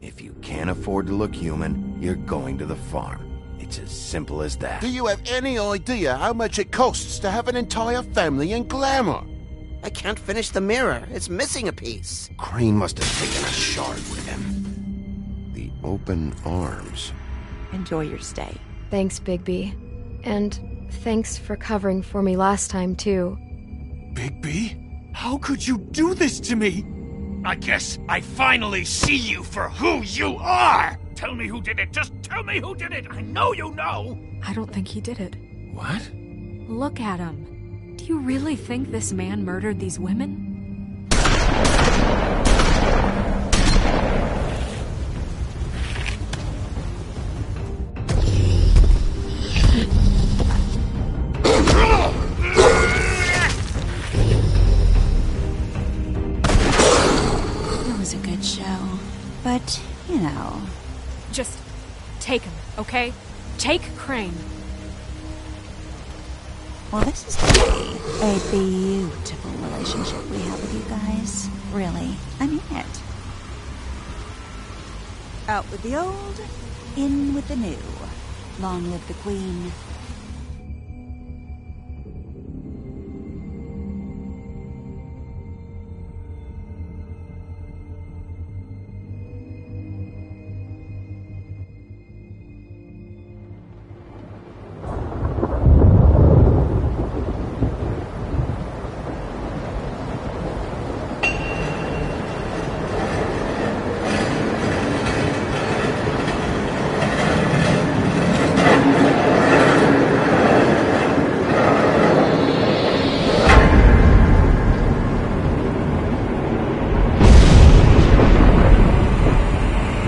If you can't afford to look human, you're going to the farm. It's as simple as that. Do you have any idea how much it costs to have an entire family in Glamour? I can't finish the mirror. It's missing a piece. Crane must have taken a shard with him. The open arms. Enjoy your stay. Thanks, Bigby. And thanks for covering for me last time, too. Bigby? How could you do this to me? I guess I finally see you for who you are! Tell me who did it! Just tell me who did it! I know you know! I don't think he did it. What? Look at him. Do you really think this man murdered these women? It was a good show. But, you know... Just take him, okay? Take Crane. Well, this is going to be a beautiful relationship we have with you guys. Really. I mean it. Out with the old, in with the new. Long live the Queen.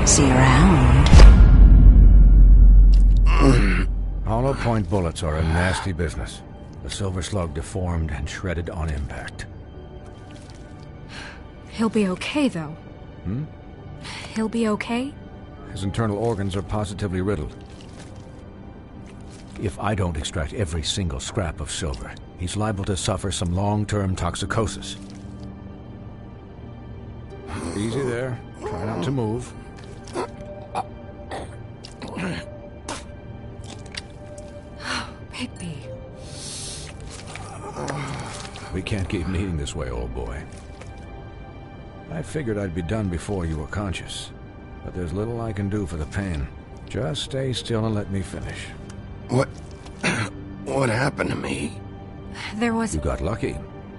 See you around. Hollow point bullets are a nasty business. The Silver Slug deformed and shredded on impact. He'll be okay, though. He'll be okay? His internal organs are positively riddled. If I don't extract every single scrap of silver, he's liable to suffer some long-term toxicosis. Easy there. Try not to move. Bigby. We can't keep meeting this way, old boy. I figured I'd be done before you were conscious, but there's little I can do for the pain. Just stay still and let me finish. What happened to me? There was... You got lucky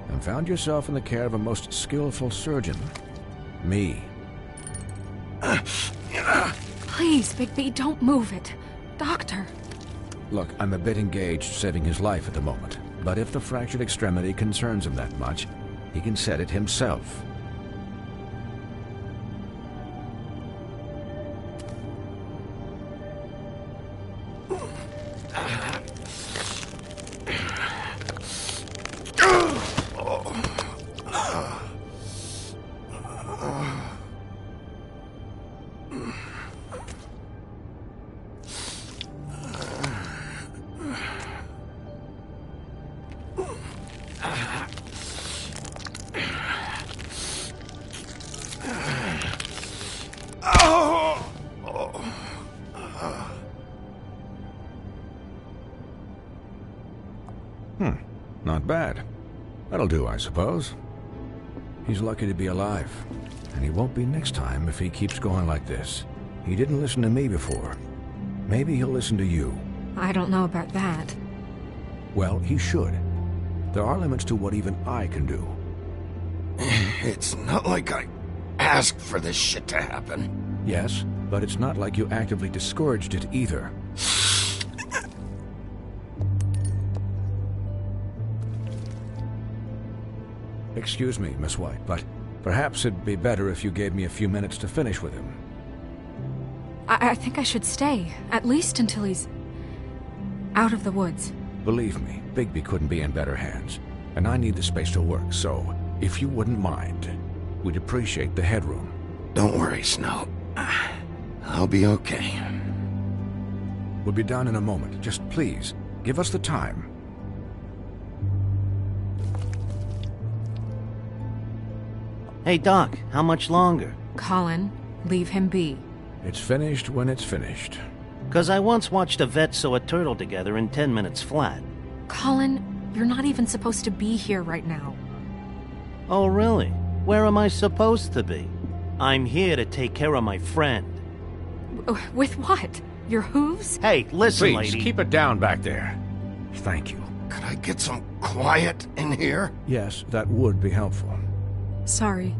and found yourself in the care of a most skillful surgeon. Me. Please, Bigby, don't move it. Doctor. Look, I'm a bit engaged saving his life at the moment, but if the fractured extremity concerns him that much, he can set it himself. Not bad. That'll do, I suppose. He's lucky to be alive, and he won't be next time if he keeps going like this. He didn't listen to me before. Maybe he'll listen to you. I don't know about that. Well, he should. There are limits to what even I can do. It's not like I asked for this shit to happen. Yes, but it's not like you actively discouraged it either. Excuse me, Miss White, but perhaps it'd be better if you gave me a few minutes to finish with him. I think I should stay, at least until he's out of the woods. Believe me, Bigby couldn't be in better hands, and I need the space to work, so if you wouldn't mind, we'd appreciate the headroom. Don't worry, Snow. I'll be okay. We'll be done in a moment. Just please, give us the time. Hey, Doc, how much longer? Colin, leave him be. It's finished when it's finished. 'Cause I once watched a vet sew a turtle together in 10 minutes flat. Colin, you're not even supposed to be here right now. Oh, really? Where am I supposed to be? I'm here to take care of my friend. With what? Your hooves? Hey, listen, Please, lady. keep it down back there. Thank you. Could I get some quiet in here? Yes, that would be helpful. Sorry.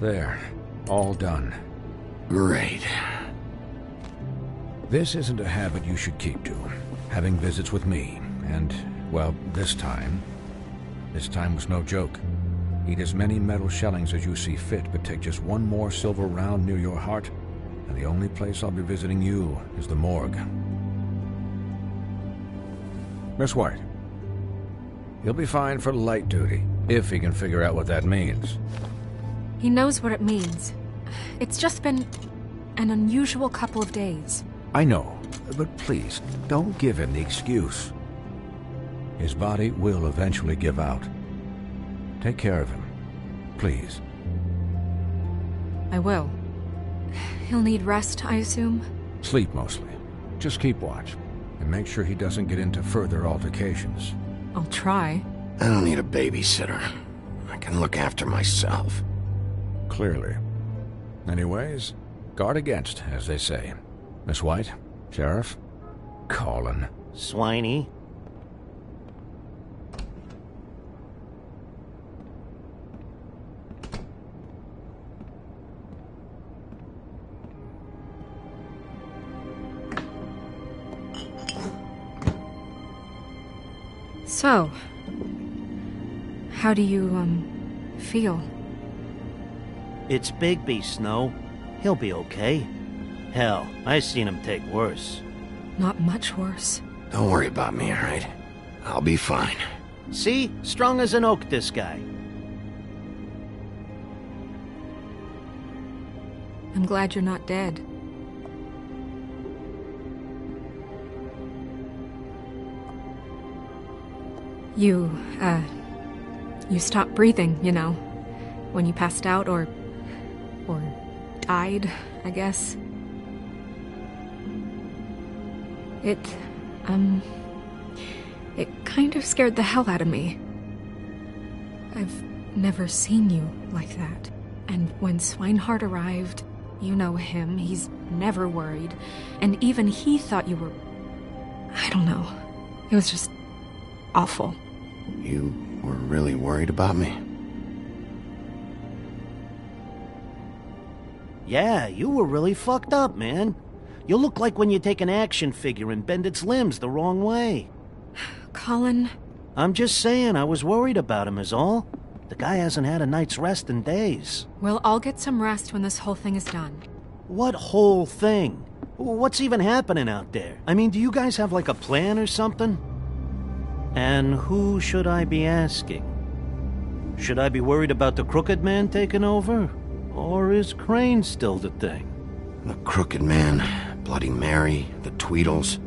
There. All done. Great. This isn't a habit you should keep to. Having visits with me. And, well, this time was no joke. Eat as many metal shellings as you see fit, but take just one more silver round near your heart, and the only place I'll be visiting you is the morgue. Miss White. He'll be fine for light duty, if he can figure out what that means. He knows what it means. It's just been an unusual couple of days. I know, but please, don't give him the excuse. His body will eventually give out. Take care of him, please. I will. He'll need rest, I assume? Sleep mostly. Just keep watch, and make sure he doesn't get into further altercations. I'll try. I don't need a babysitter. I can look after myself. Clearly. Anyways, guard against, as they say. Miss White, Sheriff, Colin. Swiney. So, how do you, feel? It's Bigby, Snow. He'll be okay. Hell, I seen him take worse. Not much worse. Don't worry about me, alright? I'll be fine. See? Strong as an oak, this guy. I'm glad you're not dead. You stopped breathing, you know, when you passed out or died, I guess. It kind of scared the hell out of me. I've never seen you like that. And when Swinehart arrived, you know him, he's never worried. And even he thought you were... I don't know. It was just awful. You were really worried about me? Yeah, you were really fucked up, man. You look like when you take an action figure and bend its limbs the wrong way. Colin... I'm just saying, I was worried about him is all. The guy hasn't had a night's rest in days. Well, I'll get some rest when this whole thing is done. What whole thing? What's even happening out there? I mean, do you guys have like a plan or something? And who should I be asking? Should I be worried about the Crooked Man taking over? Or is Crane still the thing? The Crooked Man, Bloody Mary, the Tweedles.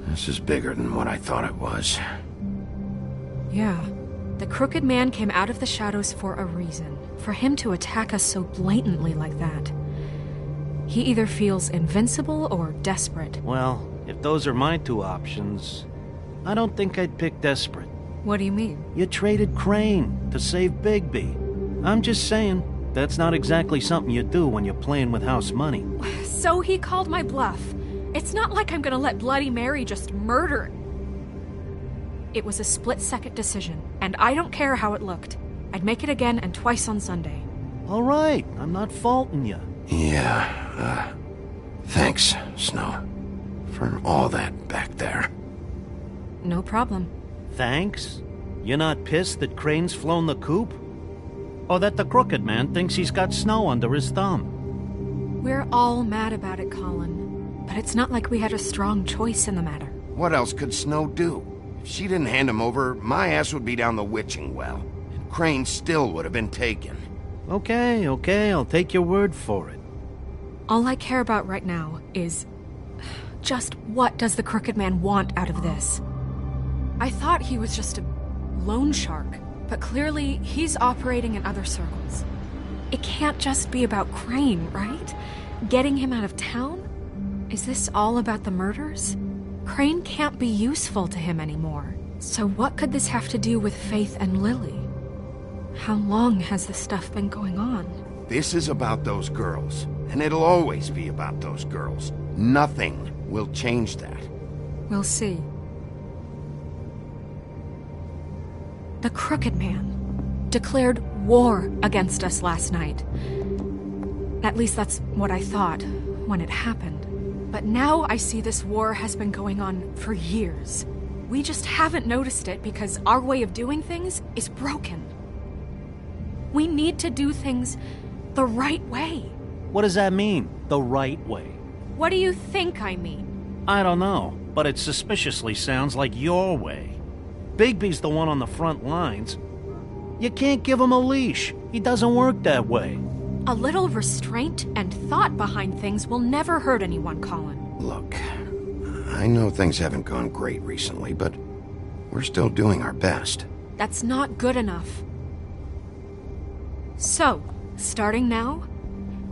This is bigger than what I thought it was. Yeah. The Crooked Man came out of the shadows for a reason. For him to attack us so blatantly like that. He either feels invincible or desperate. Well, if those are my two options, I don't think I'd pick desperate. What do you mean? You traded Crane to save Bigby. I'm just saying, that's not exactly something you do when you're playing with house money. So he called my bluff. It's not like I'm gonna let Bloody Mary just murder. It was a split-second decision, and I don't care how it looked. I'd make it again and twice on Sunday. All right, I'm not faulting you. Yeah, thanks, Snow, for all that back there. No problem. Thanks? You're not pissed that Crane's flown the coop? Or that the Crooked Man thinks he's got Snow under his thumb? We're all mad about it, Colin. But it's not like we had a strong choice in the matter. What else could Snow do? If she didn't hand him over, my ass would be down the witching well. And Crane still would have been taken. Okay, I'll take your word for it. All I care about right now is... just what does the Crooked Man want out of this? I thought he was just a loan shark, but clearly he's operating in other circles. It can't just be about Crane, right? Getting him out of town? Is this all about the murders? Crane can't be useful to him anymore. So what could this have to do with Faith and Lily? How long has this stuff been going on? This is about those girls, and it'll always be about those girls. Nothing will change that. We'll see. The Crooked Man declared war against us last night. At least that's what I thought when it happened. But now I see this war has been going on for years. We just haven't noticed it because our way of doing things is broken. We need to do things the right way. What does that mean, the right way? What do you think I mean? I don't know, but it suspiciously sounds like your way. Bigby's the one on the front lines. You can't give him a leash. He doesn't work that way. A little restraint and thought behind things will never hurt anyone, Colin. Look, I know things haven't gone great recently, but we're still doing our best. That's not good enough. So, starting now,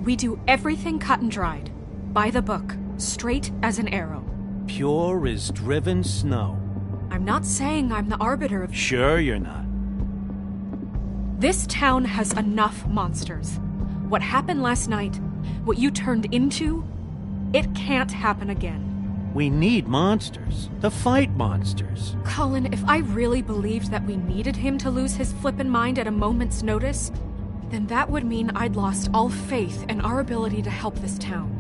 we do everything cut and dried. By the book, straight as an arrow. Pure as driven snow. I'm not saying I'm the arbiter of... Sure you're not. This town has enough monsters. What happened last night, what you turned into, it can't happen again. We need monsters. To fight monsters. Colin, if I really believed that we needed him to lose his flippin' mind at a moment's notice, then that would mean I'd lost all faith in our ability to help this town.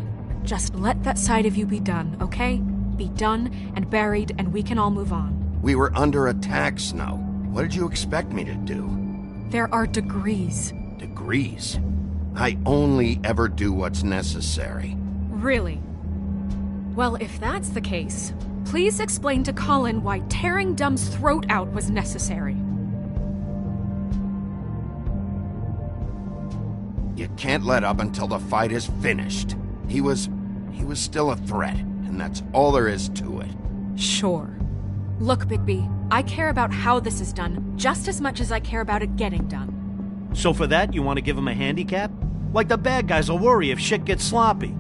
Just let that side of you be done, okay? Be done and buried, and we can all move on. We were under attack, Snow. What did you expect me to do? There are degrees. Degrees? I only ever do what's necessary. Really? Well, if that's the case, please explain to Colin why tearing Dumb's throat out was necessary. You can't let up until the fight is finished. He was still a threat, and that's all there is to it. Sure. Look, Bigby, I care about how this is done just as much as I care about it getting done. So for that, you want to give him a handicap? Like the bad guys will worry if shit gets sloppy.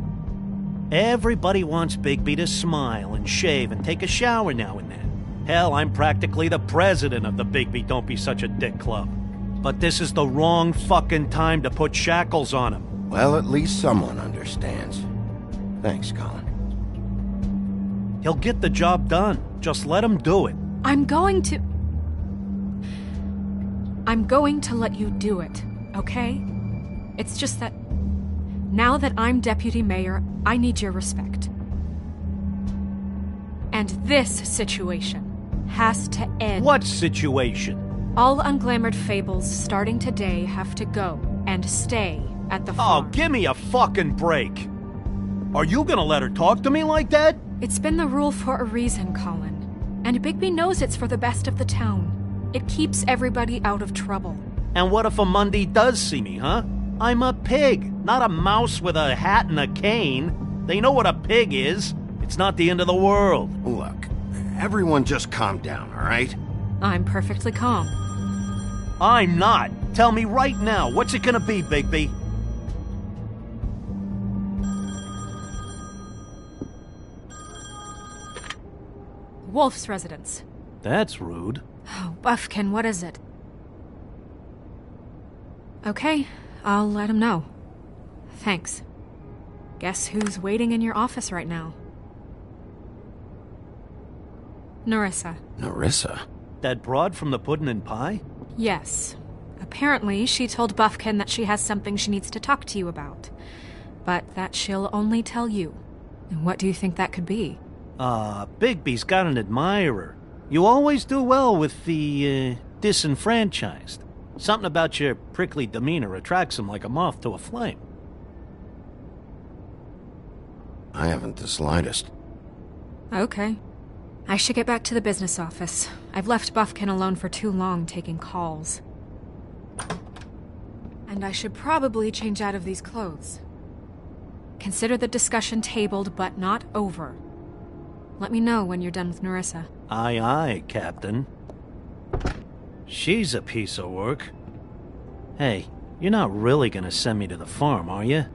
Everybody wants Bigby to smile and shave and take a shower now and then. Hell, I'm practically the president of the Bigby Don't Be Such a Dick Club. But this is the wrong fucking time to put shackles on him. Well, at least someone understands. Thanks, Colin. He'll get the job done. Just let him do it. I'm going to let you do it, okay? It's just that now that I'm deputy mayor, I need your respect. And this situation has to end. What situation? All unglamored fables starting today have to go and stay at the farm. Oh, give me a fucking break. Are you gonna let her talk to me like that? It's been the rule for a reason, Colin. And Bigby knows it's for the best of the town. It keeps everybody out of trouble. And what if a Monday does see me, huh? I'm a pig, not a mouse with a hat and a cane. They know what a pig is. It's not the end of the world. Look, everyone just calm down, all right? I'm perfectly calm. I'm not. Tell me right now, what's it gonna be, Bigby? Wolf's residence. That's rude. Oh, Buffkin, what is it? Okay, I'll let him know. Thanks. Guess who's waiting in your office right now? Nerissa. Nerissa? That broad from the Puddin' and Pie? Yes. Apparently, she told Buffkin that she has something she needs to talk to you about. But that she'll only tell you. And what do you think that could be? Bigby's got an admirer. You always do well with the, disenfranchised. Something about your prickly demeanor attracts him like a moth to a flame. I haven't the slightest. Okay. I should get back to the business office. I've left Buffkin alone for too long taking calls. And I should probably change out of these clothes. Consider the discussion tabled, but not over. Let me know when you're done with Nerissa. Aye, aye, Captain. She's a piece of work. Hey, You're not really gonna send me to the farm, are you?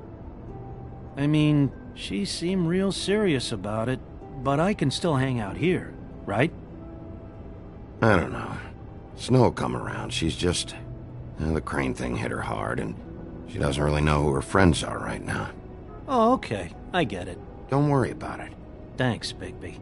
I mean, she seemed real serious about it, but I can still hang out here, right? I don't know. Snow come around, she's just... the Crane thing hit her hard, and she doesn't really know who her friends are right now. Oh, okay. I get it. Don't worry about it. Thanks, Bigby.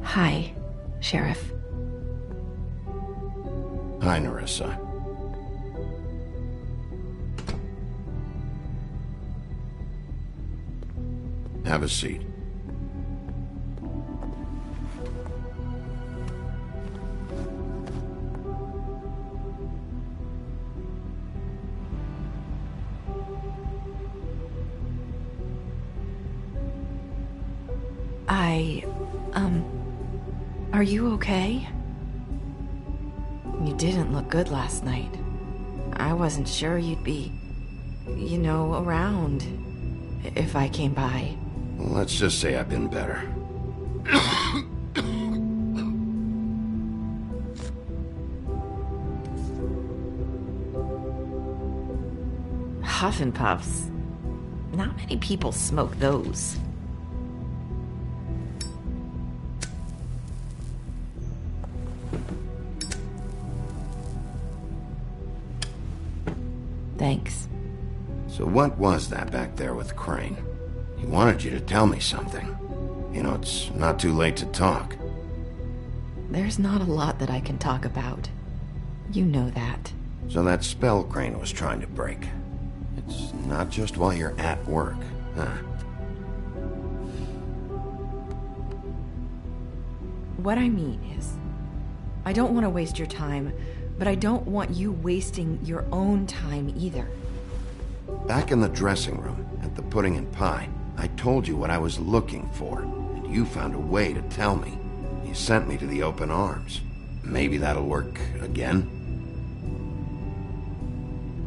Hi, Sheriff. Hi, Nerissa. Have a seat. Are you okay? You didn't look good last night. I wasn't sure you'd be, around if I came by. Well, let's just say I've been better. Huff and Puffs. Not many people smoke those. Thanks. So what was that back there with Crane? He wanted you to tell me something. It's not too late to talk. There's not a lot that I can talk about. You know that. So that spell Crane was trying to break. It's not just while you're at work, huh? What I mean is, I don't want to waste your time, but I don't want you wasting your own time either. Back in the dressing room, at the pudding and pie, I told you what I was looking for, and you found a way to tell me. You sent me to the open arms. Maybe that'll work again?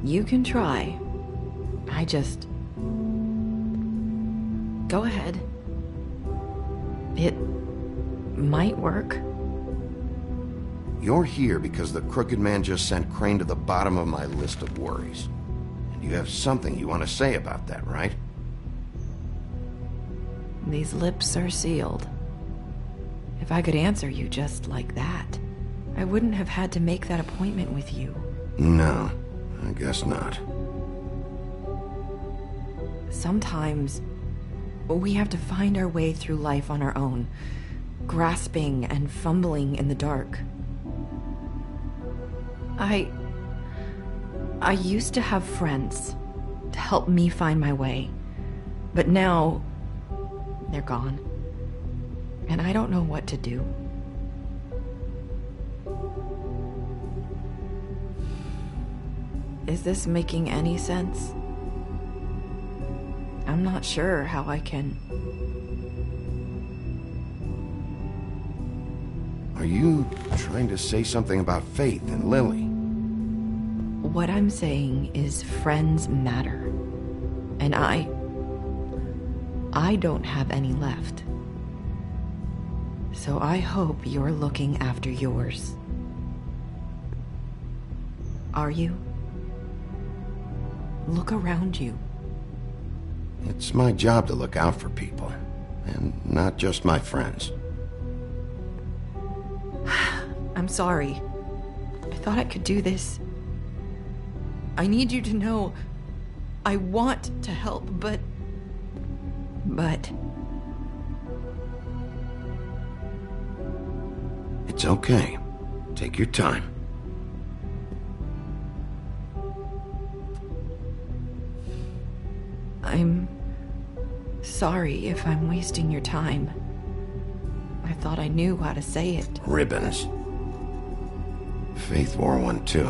You can try. I just... Go ahead. It might work. You're here because the Crooked Man just sent Crane to the bottom of my list of worries. And you have something you want to say about that, right? These lips are sealed. If I could answer you just like that, I wouldn't have had to make that appointment with you. No, I guess not. Sometimes we have to find our way through life on our own, grasping and fumbling in the dark. I used to have friends to help me find my way, but now they're gone, and I don't know what to do. Is this making any sense? I'm not sure how I can... Are you trying to say something about Faith and Lily? What I'm saying is friends matter. And I don't have any left. So I hope you're looking after yours. Are you? Look around you. It's my job to look out for people, and not just my friends. I'm sorry. I thought I could do this. I need you to know I want to help, but... It's okay. Take your time. I'm sorry if I'm wasting your time. I thought I knew how to say it. Ribbons. Faith wore one too.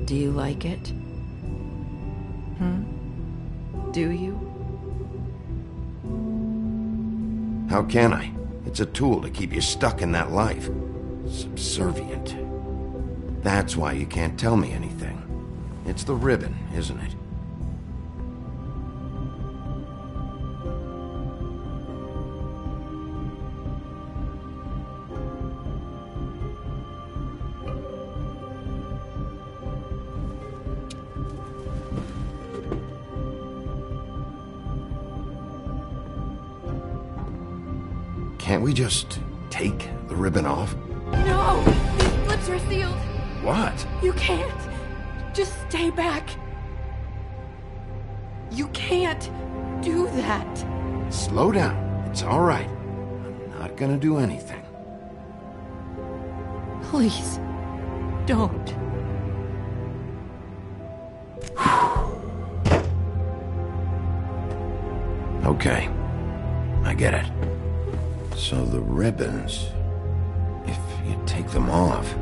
Do you like it? Do you? How can I? It's a tool to keep you stuck in that life. Subservient. That's why you can't tell me anything. It's the ribbon, isn't it? Can't we just take the ribbon off? No! These lips are sealed! What? You can't! Just stay back! You can't do that! Slow down. It's all right. I'm not gonna do anything. Please, don't. Okay. I get it. So the ribbons, if you take them off...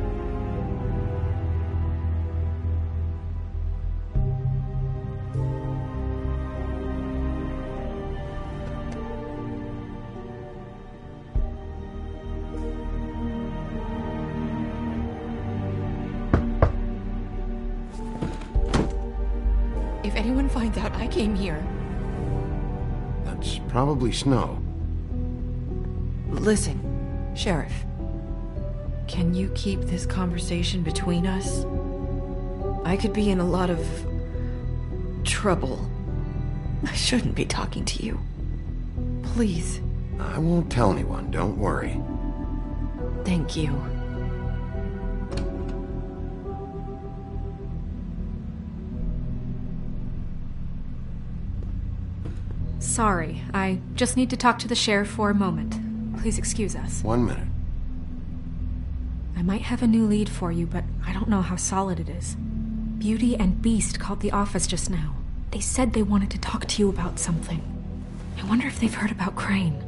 If anyone finds out I came here... That's probably snow. Listen, Sheriff. Can you keep this conversation between us? I could be in a lot of... trouble. I shouldn't be talking to you. Please. I won't tell anyone, don't worry. Thank you. Sorry, I just need to talk to the sheriff for a moment. Please excuse us. 1 minute. I might have a new lead for you, but I don't know how solid it is. Beauty and Beast called the office just now. They said they wanted to talk to you about something. I wonder if they've heard about Crane.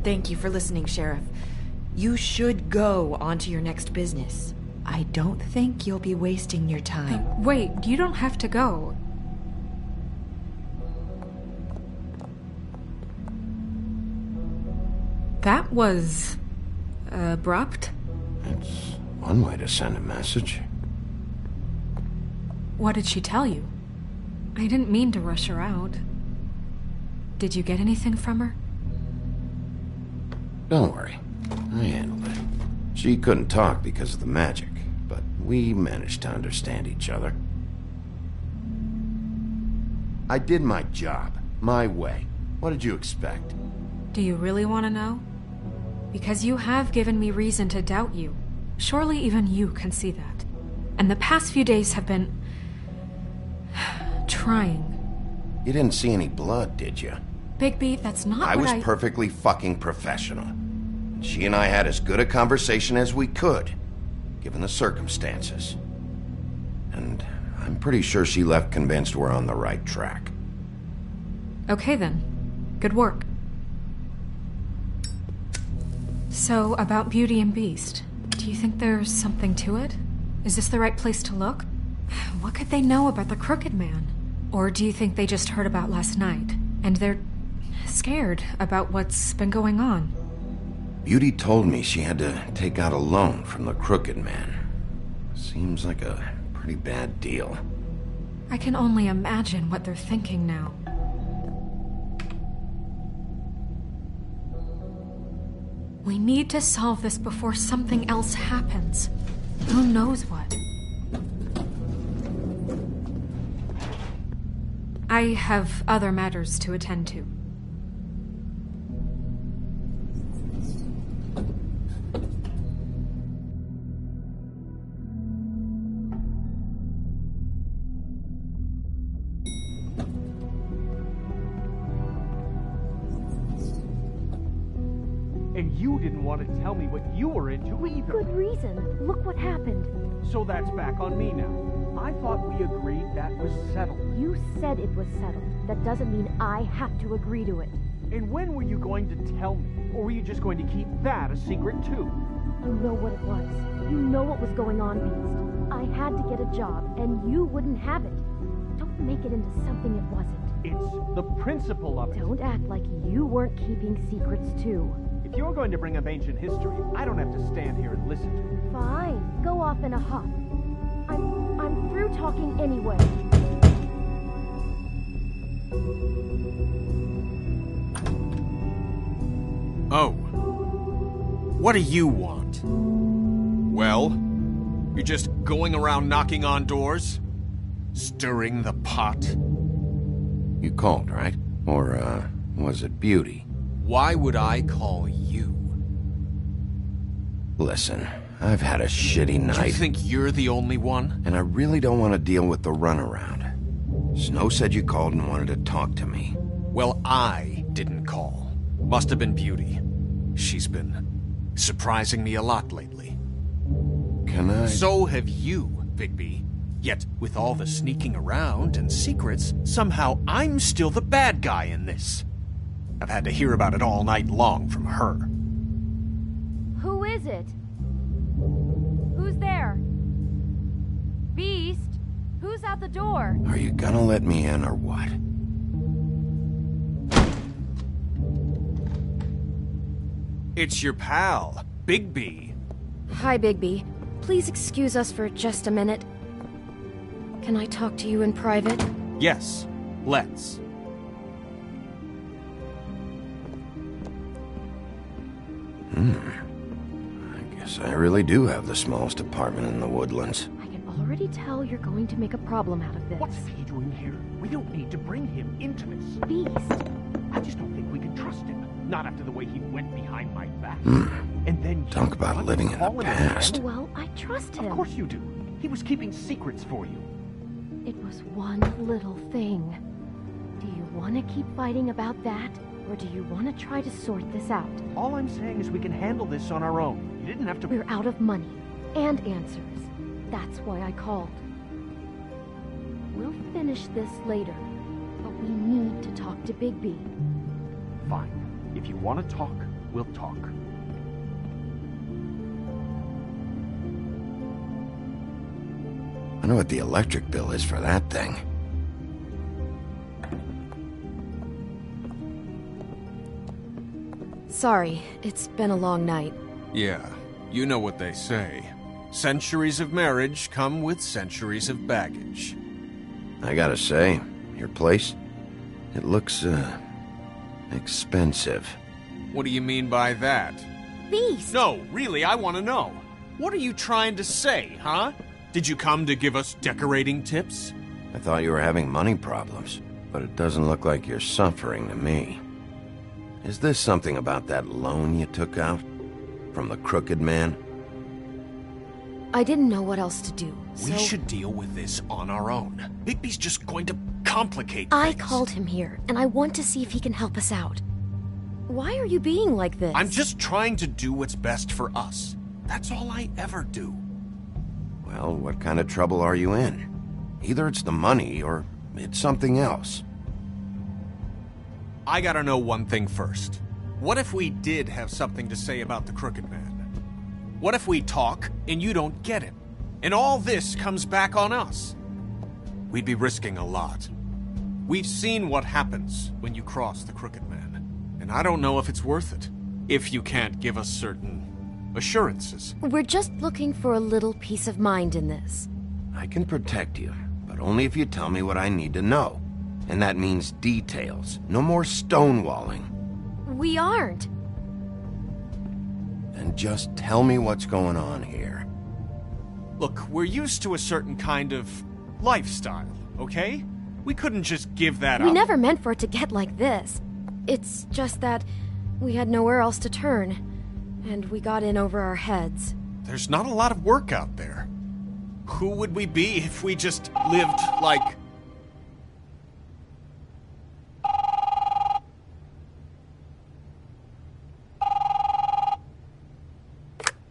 Thank you for listening, Sheriff. You should go on to your next business. I don't think you'll be wasting your time. Wait, you don't have to go. That was... abrupt? It's one way to send a message. What did she tell you? I didn't mean to rush her out. Did you get anything from her? Don't worry. I handled it. She couldn't talk because of the magic, but we managed to understand each other. I did my job, my way. What did you expect? Do you really want to know? Because you have given me reason to doubt you. Surely even you can see that. And the past few days have been... trying. You didn't see any blood, did you? Bigby, that's not I what was perfectly fucking professional. She and I had as good a conversation as we could, given the circumstances. And I'm pretty sure she left convinced we're on the right track. Okay then. Good work. So, about Beauty and Beast, do you think there's something to it? Is this the right place to look? What could they know about the Crooked Man? Or do you think they just heard about last night, and they're scared about what's been going on? Beauty told me she had to take out a loan from the Crooked Man. Seems like a pretty bad deal. I can only imagine what they're thinking now. We need to solve this before something else happens. Who knows what? I have other matters to attend to. And you didn't want to tell me what you were into either. Good reason. Look what happened. So that's back on me now. I thought we agreed that was settled. You said it was settled. That doesn't mean I have to agree to it. And when were you going to tell me? Or were you just going to keep that a secret too? You know what it was. You know what was going on, Beast. I had to get a job, and you wouldn't have it. Don't make it into something it wasn't. It's the principle of it. Don't act like you weren't keeping secrets too. If you're going to bring up ancient history, I don't have to stand here and listen to it. Fine. Go off in a huff. I'm through talking anyway. Oh. What do you want? Well, you're just going around knocking on doors? Stirring the pot? You called, right? Or, was it Beauty? Why would I call you? Listen, I've had a shitty night. You think you're the only one? And I really don't want to deal with the runaround. Snow said you called and wanted to talk to me. Well, I didn't call. Must have been Beauty. She's been surprising me a lot lately. Can I? So have you, Bigby. Yet, with all the sneaking around and secrets, somehow I'm still the bad guy in this. I've had to hear about it all night long from her. Who is it? Who's there? Beast? Who's at the door? Are you gonna let me in or what? It's your pal, Bigby. Hi, Bigby. Please excuse us for just a minute. Can I talk to you in private? Yes, let's. I guess I really do have the smallest apartment in the Woodlands. I can already tell you're going to make a problem out of this. What's he doing here? We don't need to bring him into this. Beast. I just don't think we can trust him. Not after the way he went behind my back. And then Talk about living in the past. Well, I trust him. Of course you do. He was keeping secrets for you. It was one little thing. Do you want to keep fighting about that? Or do you want to try to sort this out? All I'm saying is we can handle this on our own. You didn't have to... We're out of money. And answers. That's why I called. We'll finish this later. But we need to talk to Bigby. Fine. If you want to talk, we'll talk. I know what the electric bill is for that thing. Sorry, it's been a long night. Yeah, you know what they say. Centuries of marriage come with centuries of baggage. I gotta say, your place, it looks, expensive. What do you mean by that? Beast! No, really, I want to know. What are you trying to say, huh? Did you come to give us decorating tips? I thought you were having money problems, but it doesn't look like you're suffering to me. Is this something about that loan you took out? From the crooked man? I didn't know what else to do, so... We should deal with this on our own. Bigby's just going to complicate things. I called him here, and I want to see if he can help us out. Why are you being like this? I'm just trying to do what's best for us. That's all I ever do. Well, what kind of trouble are you in? Either it's the money, or it's something else. I gotta know one thing first. What if we did have something to say about the Crooked Man? What if we talk, and you don't get him? And all this comes back on us? We'd be risking a lot. We've seen what happens when you cross the Crooked Man. And I don't know if it's worth it. If you can't give us certain assurances. We're just looking for a little peace of mind in this. I can protect you, but only if you tell me what I need to know. And that means details. No more stonewalling. We aren't. and just tell me what's going on here. Look, we're used to a certain kind of lifestyle, okay? We couldn't just give that up. We never meant for it to get like this. It's just that we had nowhere else to turn, and we got in over our heads. There's not a lot of work out there. Who would we be if we just lived like...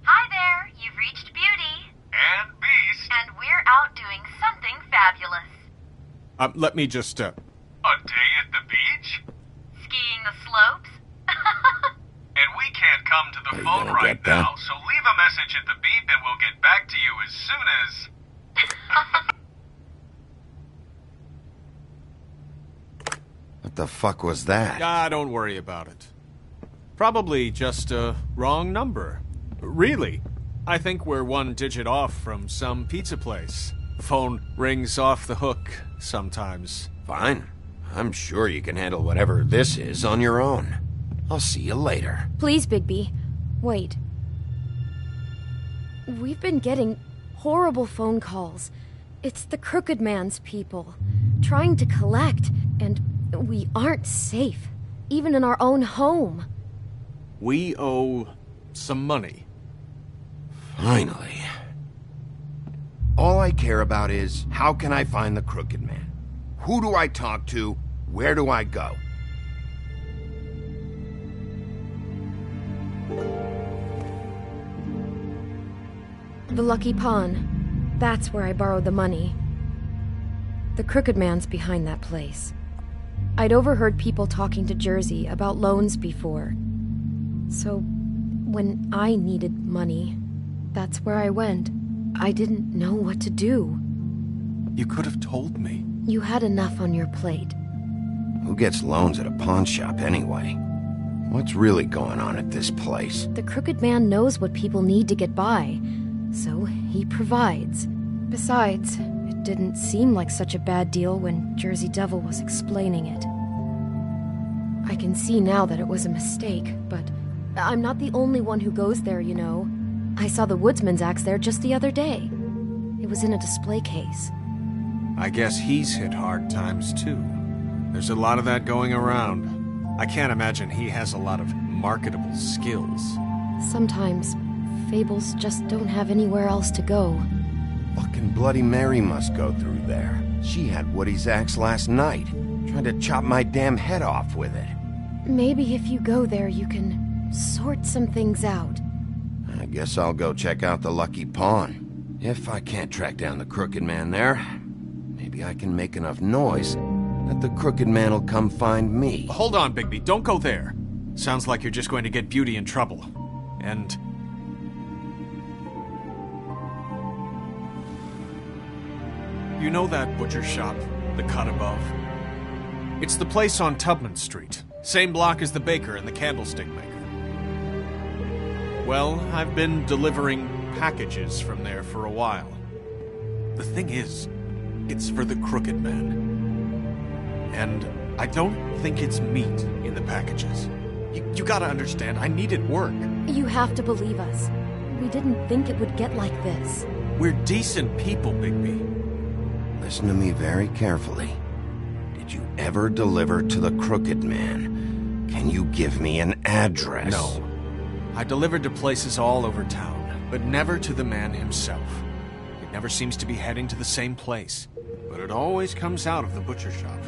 Hi there, you've reached Beauty. And Beast. And we're out doing something fabulous. Let me just, A day at the beach? Skiing the slopes? And we can't come to the phone right now, so leave a message at the beep and we'll get back to you as soon as... What the fuck was that? Don't worry about it. Probably just a wrong number. Really, I think we're one digit off from some pizza place. The phone rings off the hook sometimes. Fine. I'm sure you can handle whatever this is on your own. I'll see you later. Please, Bigby. Wait. We've been getting horrible phone calls. It's the Crooked Man's people, trying to collect, and we aren't safe, even in our own home. We owe some money. Finally. All I care about is, how can I find the Crooked Man? Who do I talk to? Where do I go? The Lucky Pawn. That's where I borrowed the money. The Crooked Man's behind that place. I'd overheard people talking to Jersey about loans before. So, when I needed money, that's where I went. I didn't know what to do. You could have told me. You had enough on your plate. Who gets loans at a pawn shop anyway? What's really going on at this place? The Crooked Man knows what people need to get by, so he provides. Besides, it didn't seem like such a bad deal when Jersey Devil was explaining it. I can see now that it was a mistake, but I'm not the only one who goes there, you know. I saw the Woodsman's axe there just the other day. It was in a display case. I guess he's hit hard times too. There's a lot of that going around. I can't imagine he has a lot of marketable skills. Sometimes, fables just don't have anywhere else to go. Fucking Bloody Mary must go through there. She had Woody's axe last night. Tried to chop my damn head off with it. Maybe if you go there, you can sort some things out. I guess I'll go check out the Lucky Pawn. If I can't track down the Crooked Man there, maybe I can make enough noise that the Crooked Man will come find me. Hold on, Bigby. Don't go there. Sounds like you're just going to get Beauty in trouble. And... you know that butcher shop, the cut above? It's the place on Tubman Street. Same block as the baker and the candlestick maker. Well, I've been delivering packages from there for a while. The thing is, it's for the Crooked Man. And I don't think it's meat in the packages. You gotta understand, I needed work. You have to believe us. We didn't think it would get like this. We're decent people, Bigby. Listen to me very carefully. Did you ever deliver to the Crooked Man? Can you give me an address? No. I delivered to places all over town, but never to the man himself. It never seems to be heading to the same place, but it always comes out of the butcher shop.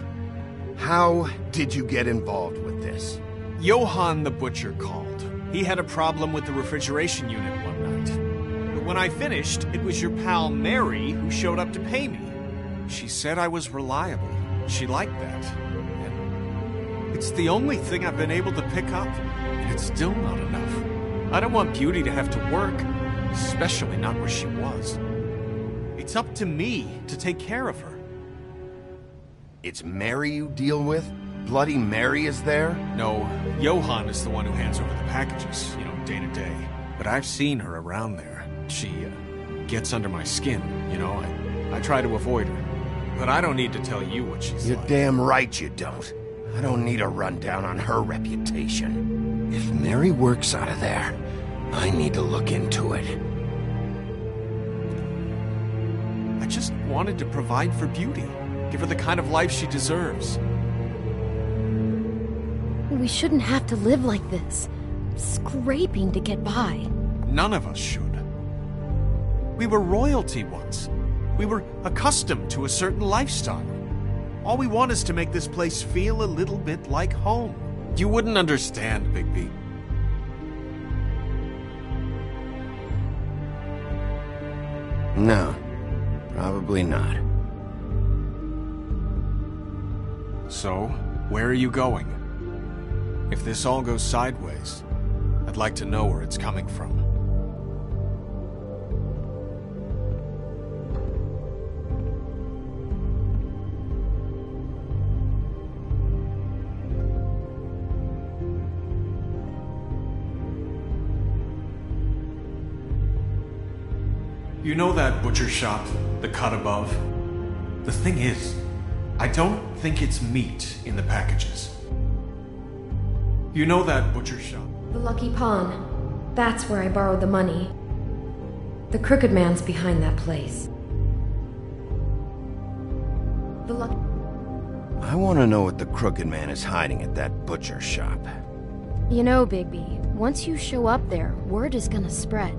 How did you get involved with this? Johann the butcher called. He had a problem with the refrigeration unit one night. But when I finished, it was your pal Mary who showed up to pay me. She said I was reliable. She liked that. And it's the only thing I've been able to pick up, and it's still not enough. I don't want Beauty to have to work, especially not where she was. It's up to me to take care of her. It's Mary you deal with? Bloody Mary is there? No, Johann is the one who hands over the packages, day to day. But I've seen her around there. She gets under my skin, I try to avoid her. But I don't need to tell you what she's You're like. damn right you don't. I don't need a rundown on her reputation. If Mary works out of there, I need to look into it. I just wanted to provide for Beauty. Give her the kind of life she deserves. We shouldn't have to live like this, scraping to get by. None of us should. We were royalty once. We were accustomed to a certain lifestyle. All we want is to make this place feel a little bit like home. You wouldn't understand, Bigby. No, probably not. So, where are you going? If this all goes sideways, I'd like to know where it's coming from. You know that butcher shop, the cut above? The thing is, I don't think it's meat in the packages. You know that butcher shop? The Lucky Pawn. That's where I borrowed the money. The Crooked Man's behind that place. The Lucky... I want to know what the Crooked Man is hiding at that butcher shop. You know, Bigby, once you show up there, word is gonna spread.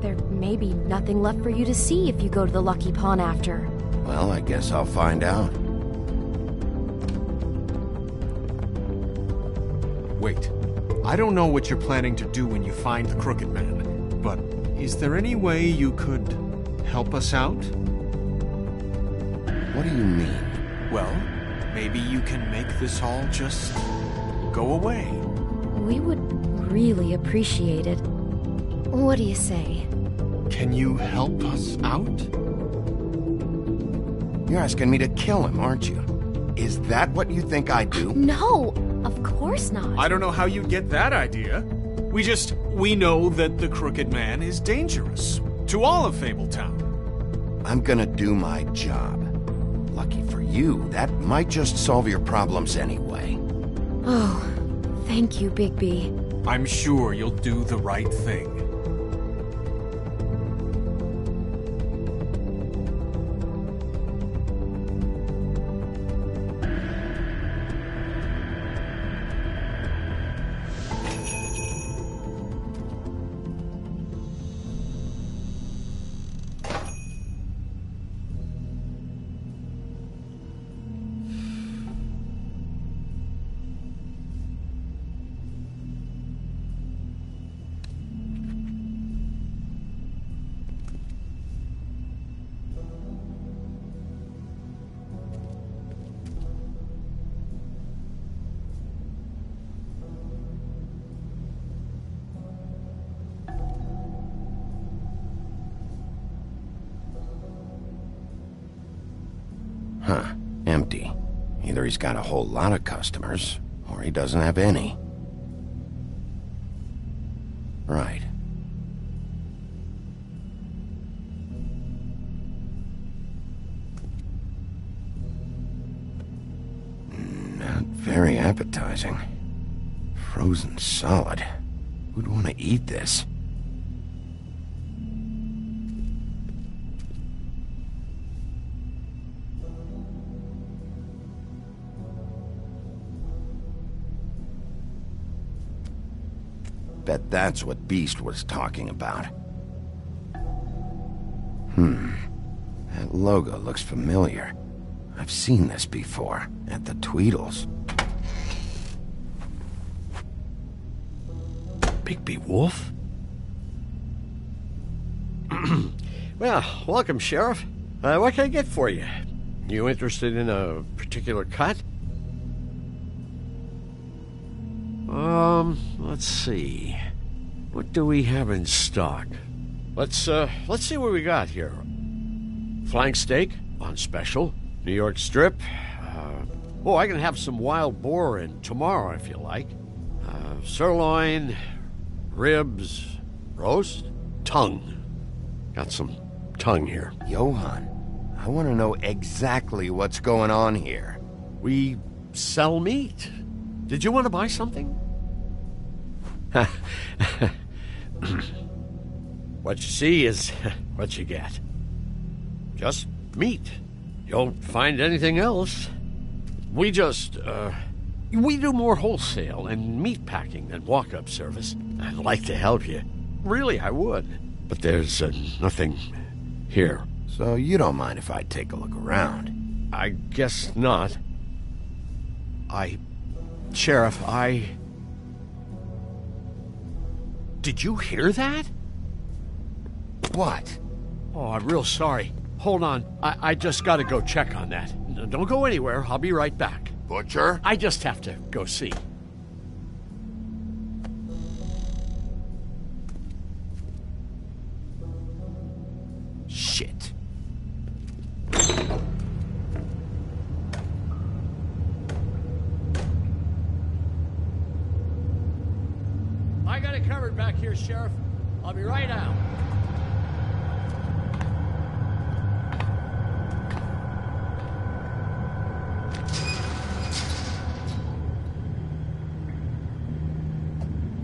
There may be nothing left for you to see if you go to the Lucky Pawn after. Well, I guess I'll find out. Wait. I don't know what you're planning to do when you find the Crooked Man, but is there any way you could help us out? What do you mean? Well, maybe you can make this all just go away. We would really appreciate it. What do you say? Can you help us out? You're asking me to kill him, aren't you? Is that what you think I do? No, of course not. I don't know how you get that idea. We know that the Crooked Man is dangerous to all of Fabletown. I'm gonna do my job. Lucky for you, that might just solve your problems anyway. Oh, thank you, Bigby. I'm sure you'll do the right thing. Huh. Empty. Either he's got a whole lot of customers, or he doesn't have any. Right. Not very appetizing. Frozen solid. Who'd want to eat this? Bet that's what Beast was talking about. That logo looks familiar. I've seen this before, at the Tweedles. Bigby Wolf? Well, welcome, Sheriff. What can I get for you? You interested in a particular cut? Let's see. What do we have in stock? Let's see what we got here. Flank steak on special. New York strip. I can have some wild boar in tomorrow if you like. Sirloin, ribs, roast, tongue. Got some tongue here. Johann, I want to know exactly what's going on here. We sell meat. Did you want to buy something? What you see is what you get. Just meat. You don't find anything else. We just, we do more wholesale and meat packing than walk-up service. I'd like to help you. Really, I would. But there's nothing here. So you don't mind if I take a look around? I guess not. Sheriff, Did you hear that? What? Oh, I'm real sorry. Hold on. I just gotta go check on that. Don't go anywhere. I'll be right back. Butcher? I just have to go see. Shit. I got it covered back here, Sheriff. I'll be right out.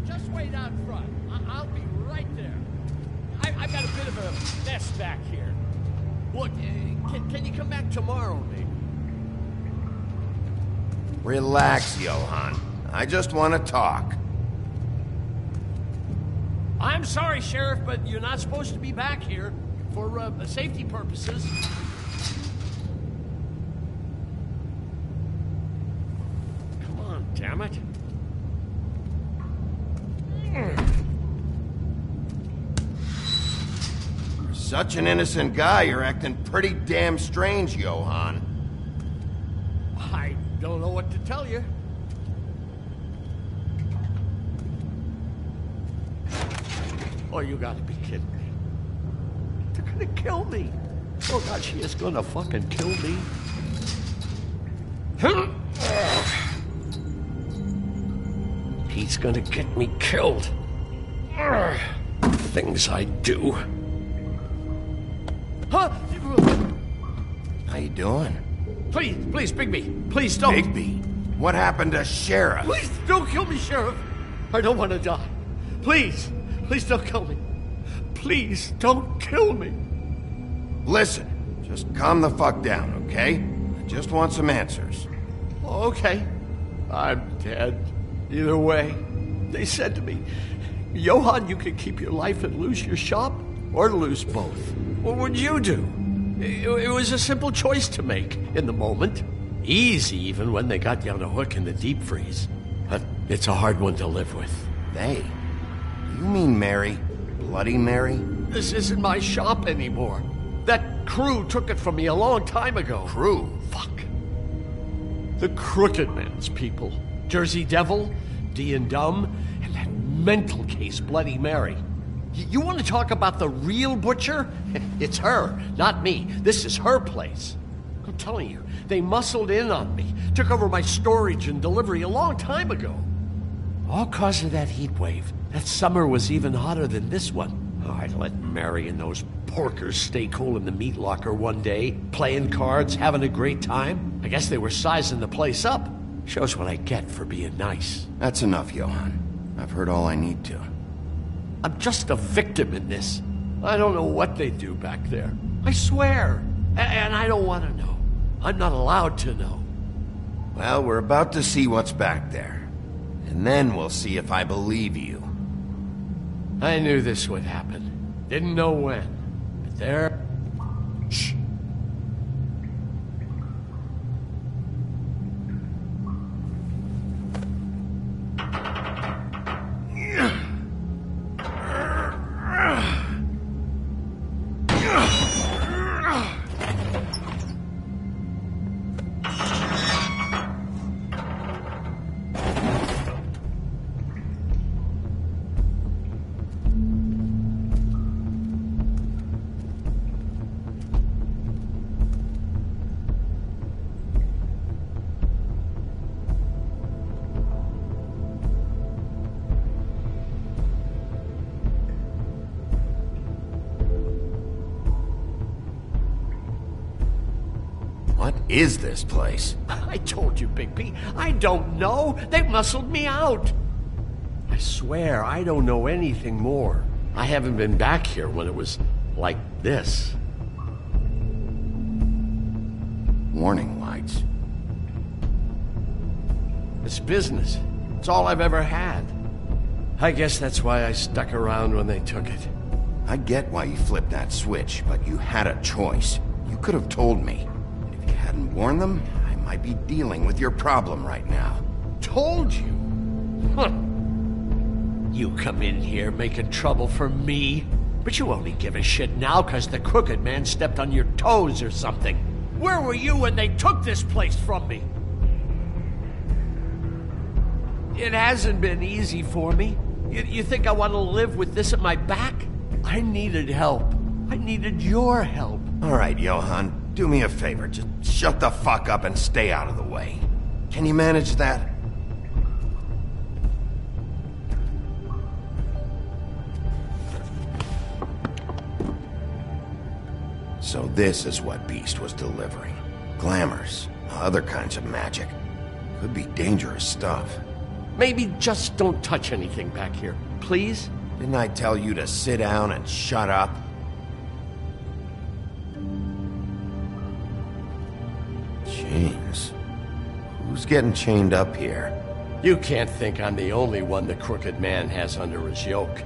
Just wait out front. I'll be right there. I've got a bit of a mess back here. Look, can you come back tomorrow, maybe? Relax, Johann. I just want to talk. I'm sorry, Sheriff, but you're not supposed to be back here for safety purposes. Come on, damn it. You're such an innocent guy, you're acting pretty damn strange, Johann. I don't know what to tell you. Oh, you gotta be kidding me. They're gonna kill me. Oh, God, she is gonna fucking kill me. He's gonna get me killed. Things I do. Huh? How you doing? Please, Bigby. Please don't. Bigby? What happened to Sheriff? Please don't kill me, Sheriff. I don't want to die. Please don't kill me. Please don't kill me. Listen, just calm the fuck down, okay? I just want some answers. Okay. I'm dead. Either way. They said to me, Johann, you can keep your life and lose your shop, or lose both. What would you do? It was a simple choice to make in the moment. Easy, even when they got you on a hook in the deep freeze. But it's a hard one to live with. They? You mean Mary? Bloody Mary? This isn't my shop anymore. That crew took it from me a long time ago. Crew? Fuck. The Crooked Man's people. Jersey Devil, D and Dumb, and that mental case, Bloody Mary. You want to talk about the real butcher? It's her, not me. This is her place. I'm telling you, they muscled in on me, took over my storage and delivery a long time ago. All cause of that heat wave. That summer was even hotter than this one. Oh, I'd let Mary and those porkers stay cool in the meat locker one day, playing cards, having a great time. I guess they were sizing the place up. Shows what I get for being nice. That's enough, Johann. I've heard all I need to. I'm just a victim in this. I don't know what they do back there. I swear. And I don't want to know. I'm not allowed to know. Well, we're about to see what's back there. And then we'll see if I believe you. I knew this would happen. Didn't know when. But there... Shh. What is this place? I told you, Bigby. I don't know. They muscled me out. I swear, I don't know anything more. I haven't been back here when it was like this. Warning lights. It's business. It's all I've ever had. I guess that's why I stuck around when they took it. I get why you flipped that switch, but you had a choice. You could have told me. If you hadn't warned them, I might be dealing with your problem right now. Told you? Huh. You come in here making trouble for me, but you only give a shit now because the crooked man stepped on your toes or something. Where were you when they took this place from me? It hasn't been easy for me. You think I want to live with this at my back? I needed help. I needed your help. All right, Johann, do me a favor. Just shut the fuck up and stay out of the way. Can you manage that? So this is what Beast was delivering. Glamours, other kinds of magic. Could be dangerous stuff. Maybe just don't touch anything back here, please? Didn't I tell you to sit down and shut up? Chains. Who's getting chained up here? You can't think I'm the only one the crooked man has under his yoke.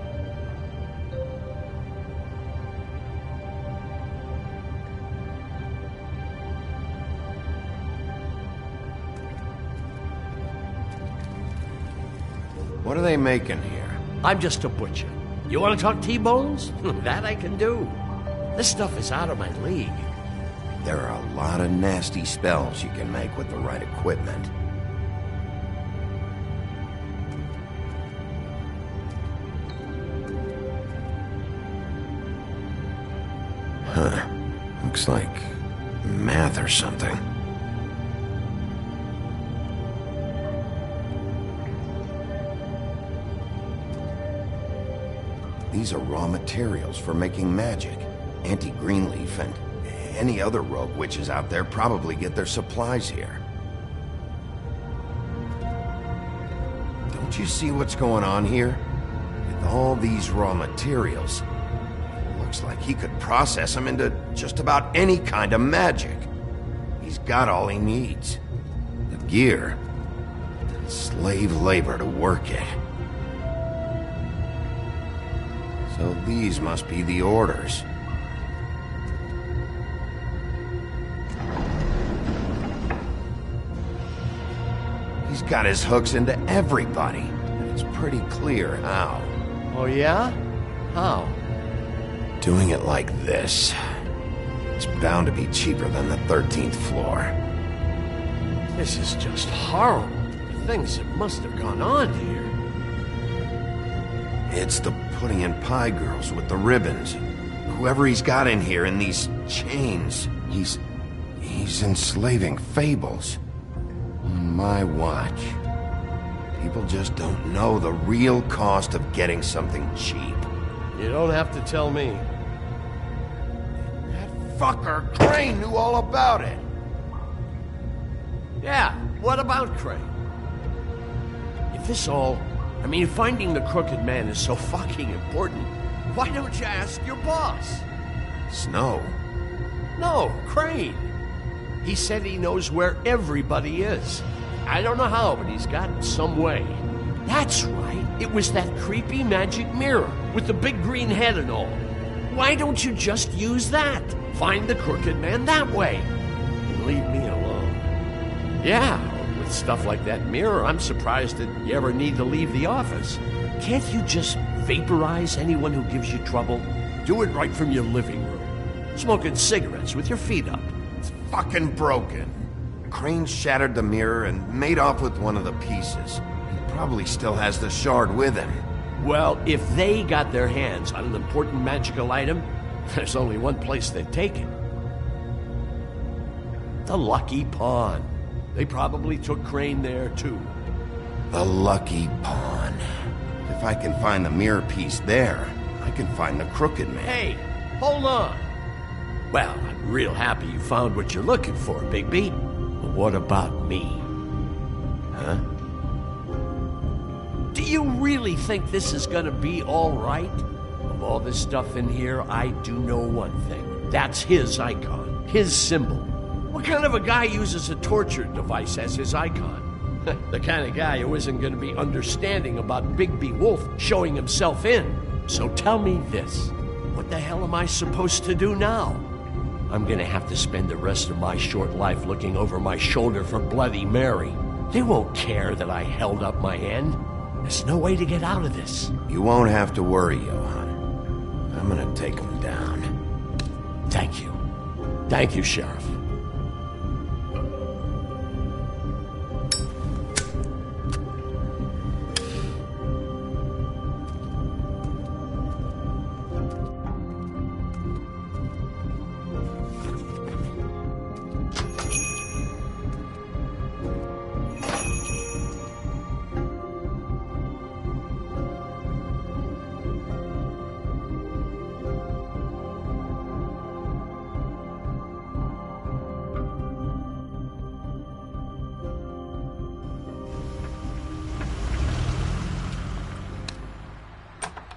What are they making here? I'm just a butcher. You want to talk T-bones? That I can do. This stuff is out of my league. There are a lot of nasty spells you can make with the right equipment. Huh. Looks like math or something. These are raw materials for making magic. Auntie Greenleaf and any other rogue witches out there probably get their supplies here. Don't you see what's going on here? With all these raw materials, it looks like he could process them into just about any kind of magic. He's got all he needs. The gear, and slave labor to work it. So these must be the orders. He's got his hooks into everybody, and it's pretty clear how. Oh yeah? How? Doing it like this. It's bound to be cheaper than the 13th floor. This is just horrible. The things that must have gone on here. It's the pudding and pie girls with the ribbons. Whoever he's got in here in these chains, he's enslaving fables. On my watch. People just don't know the real cost of getting something cheap. You don't have to tell me. That fucker Crane knew all about it. Yeah, what about Crane? If this all... I mean, finding the crooked man is so fucking important. Why don't you ask your boss? Snow? No, Crane. He said he knows where everybody is. I don't know how, but he's got some way. That's right. It was that creepy magic mirror with the big green head and all. Why don't you just use that? Find the crooked man that way. And leave me alone. Yeah. With stuff like that mirror, I'm surprised that you ever need to leave the office. Can't you just vaporize anyone who gives you trouble? Do it right from your living room. Smoking cigarettes with your feet up. It's fucking broken. Crane shattered the mirror and made off with one of the pieces. He probably still has the shard with him. Well, if they got their hands on an important magical item, there's only one place they'd take it. The Lucky Pawn. They probably took Crane there, too. The Lucky Pawn. If I can find the mirror piece there, I can find the crooked man. Hey, hold on. Well, I'm real happy you found what you're looking for, Bigby. But what about me? Huh? Do you really think this is gonna be all right? Of all this stuff in here, I do know one thing. That's his icon, his symbol. What kind of a guy uses a torture device as his icon? The kind of guy who isn't gonna be understanding about Bigby Wolf showing himself in. So tell me this. What the hell am I supposed to do now? I'm gonna have to spend the rest of my short life looking over my shoulder for Bloody Mary. They won't care that I held up my end. There's no way to get out of this. You won't have to worry, Johan. I'm gonna take him down. Thank you. Thank you, Sheriff.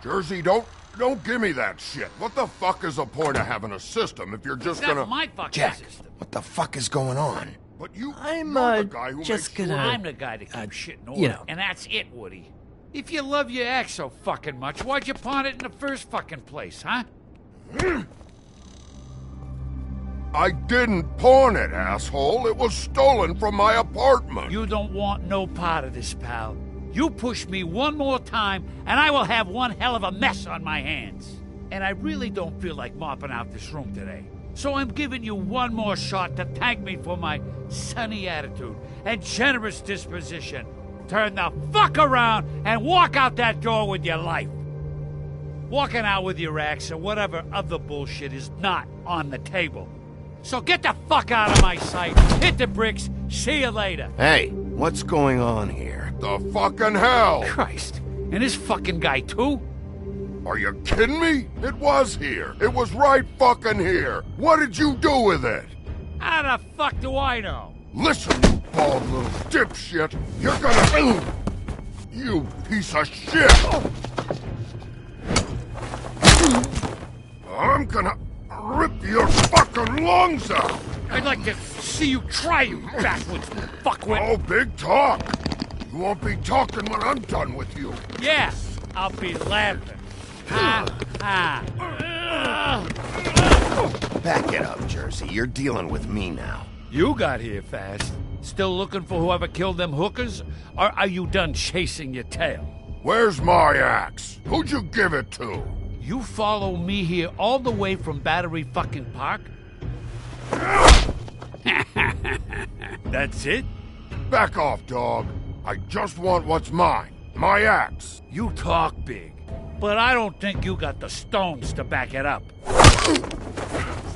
Jersey, don't give me that shit. What the fuck is the point of having a system if you're just gonna... That's my fucking Jack, system. what the fuck is going on? But you're the guy who just makes gonna... sure... I'm the guy to keep shit in order. you know. And that's it, Woody. If you love your ex so fucking much, why'd you pawn it in the first fucking place, huh? I didn't pawn it, asshole. It was stolen from my apartment. You don't want no part of this, pal. You push me one more time, and I will have one hell of a mess on my hands. And I really don't feel like mopping out this room today. So I'm giving you one more shot to thank me for my sunny attitude and generous disposition. Turn the fuck around and walk out that door with your life. Walking out with your ex or whatever other bullshit is not on the table. So get the fuck out of my sight. Hit the bricks. See you later. Hey, what's going on here? The fucking hell! Christ. And this fucking guy, too? Are you kidding me? It was here. It was right fucking here. What did you do with it? How the fuck do I know? Listen, you bald little dipshit. You're gonna... You piece of shit! I'm gonna rip your fucking lungs out! I'd like to see you try, you backwoods fuckwit. Oh, big talk. You won't be talking when I'm done with you. Yeah, I'll be laughing. Back it up, Jersey. You're dealing with me now. You got here fast. Still looking for whoever killed them hookers? Or are you done chasing your tail? Where's my axe? Who'd you give it to? You follow me here all the way from Battery fucking Park? That's it? Back off, dog. I just want what's mine. My axe. You talk big, but I don't think you got the stones to back it up.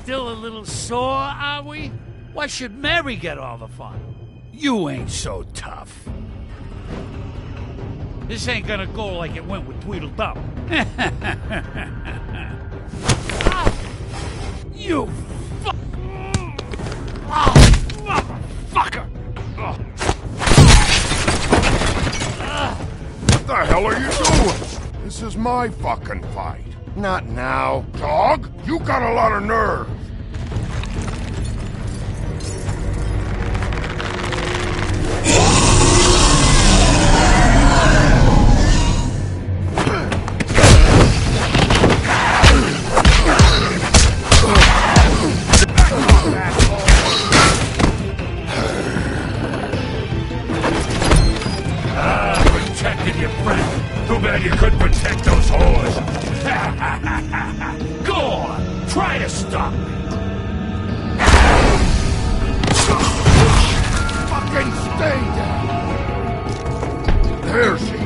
Still a little sore, are we? Why should Mary get all the fun? You ain't so tough. This ain't gonna go like it went with Tweedledum. You fuck! Motherfucker! What the hell are you doing? This is my fucking fight. Not now. Dog, you got a lot of nerve. Protected your friend. Too bad you couldn't protect those whores. Go on, try to stop me. Fucking stay down. There she is.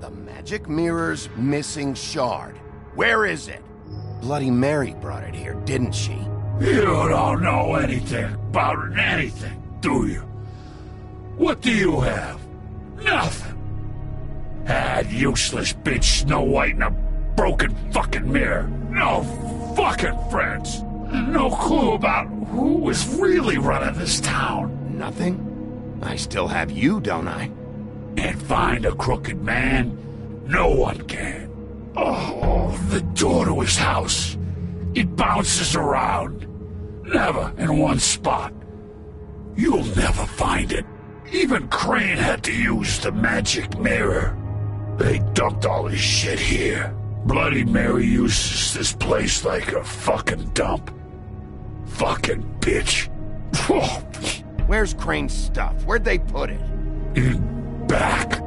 The magic mirror's missing shard. Where is it? Bloody Mary brought it here, didn't she? You don't know anything about anything, do you? What do you have? Nothing. That useless bitch Snow White in a broken fucking mirror. No fucking friends. No clue about who was really running this town. Nothing? I still have you, don't I? And find a crooked man? No one can. Oh, the door to his house. It bounces around. Never in one spot. You'll never find it. Even Crane had to use the magic mirror. They dumped all his shit here. Bloody Mary uses this place like a fucking dump. Fucking bitch. Where's Crane's stuff? Where'd they put it? In back.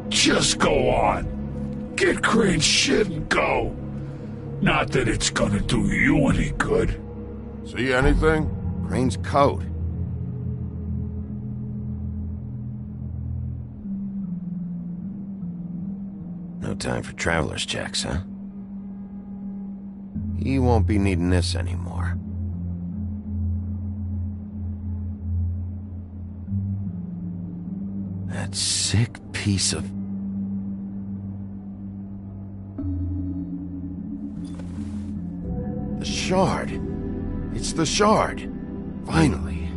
Just go on. Get Crane's shit and go. Not that it's gonna do you any good. See anything? Crane's coat. No time for traveler's checks, huh? He won't be needing this anymore. That sick piece of... The shard. It's the shard. Finally.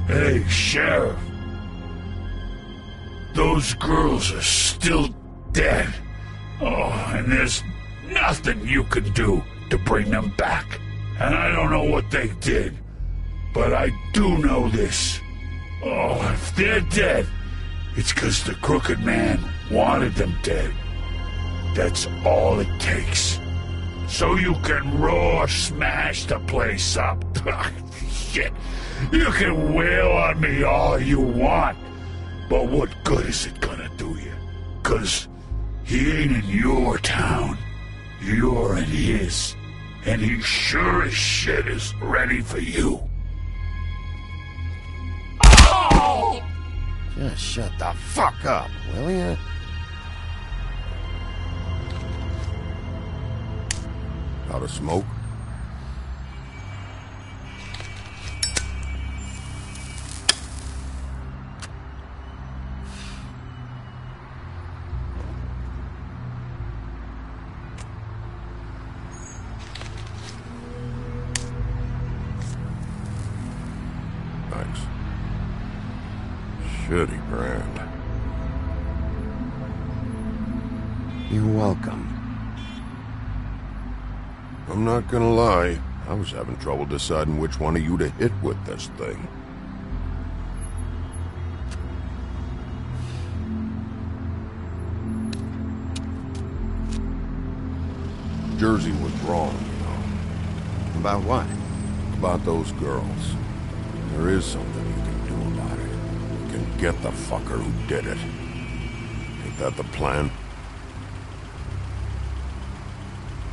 Hey, Sheriff. Those girls are still dead. Oh, and there's nothing you can do to bring them back. And I don't know what they did, but I do know this. Oh, if they're dead, it's 'cause the Crooked Man wanted them dead. That's all it takes. So you can raw smash the place up. Shit. You can wail on me all you want, but what good is it gonna do you? 'Cause he ain't in your town. You're in his. And he sure as shit is ready for you. Oh! Just shut the fuck up, will ya? Out of smoke? Thanks. Shitty brand. You're welcome. I'm not gonna lie, I was having trouble deciding which one of you to hit with this thing. Jersey was wrong, you know. About what? About those girls. There is something you can do about it. You can get the fucker who did it. Ain't that the plan?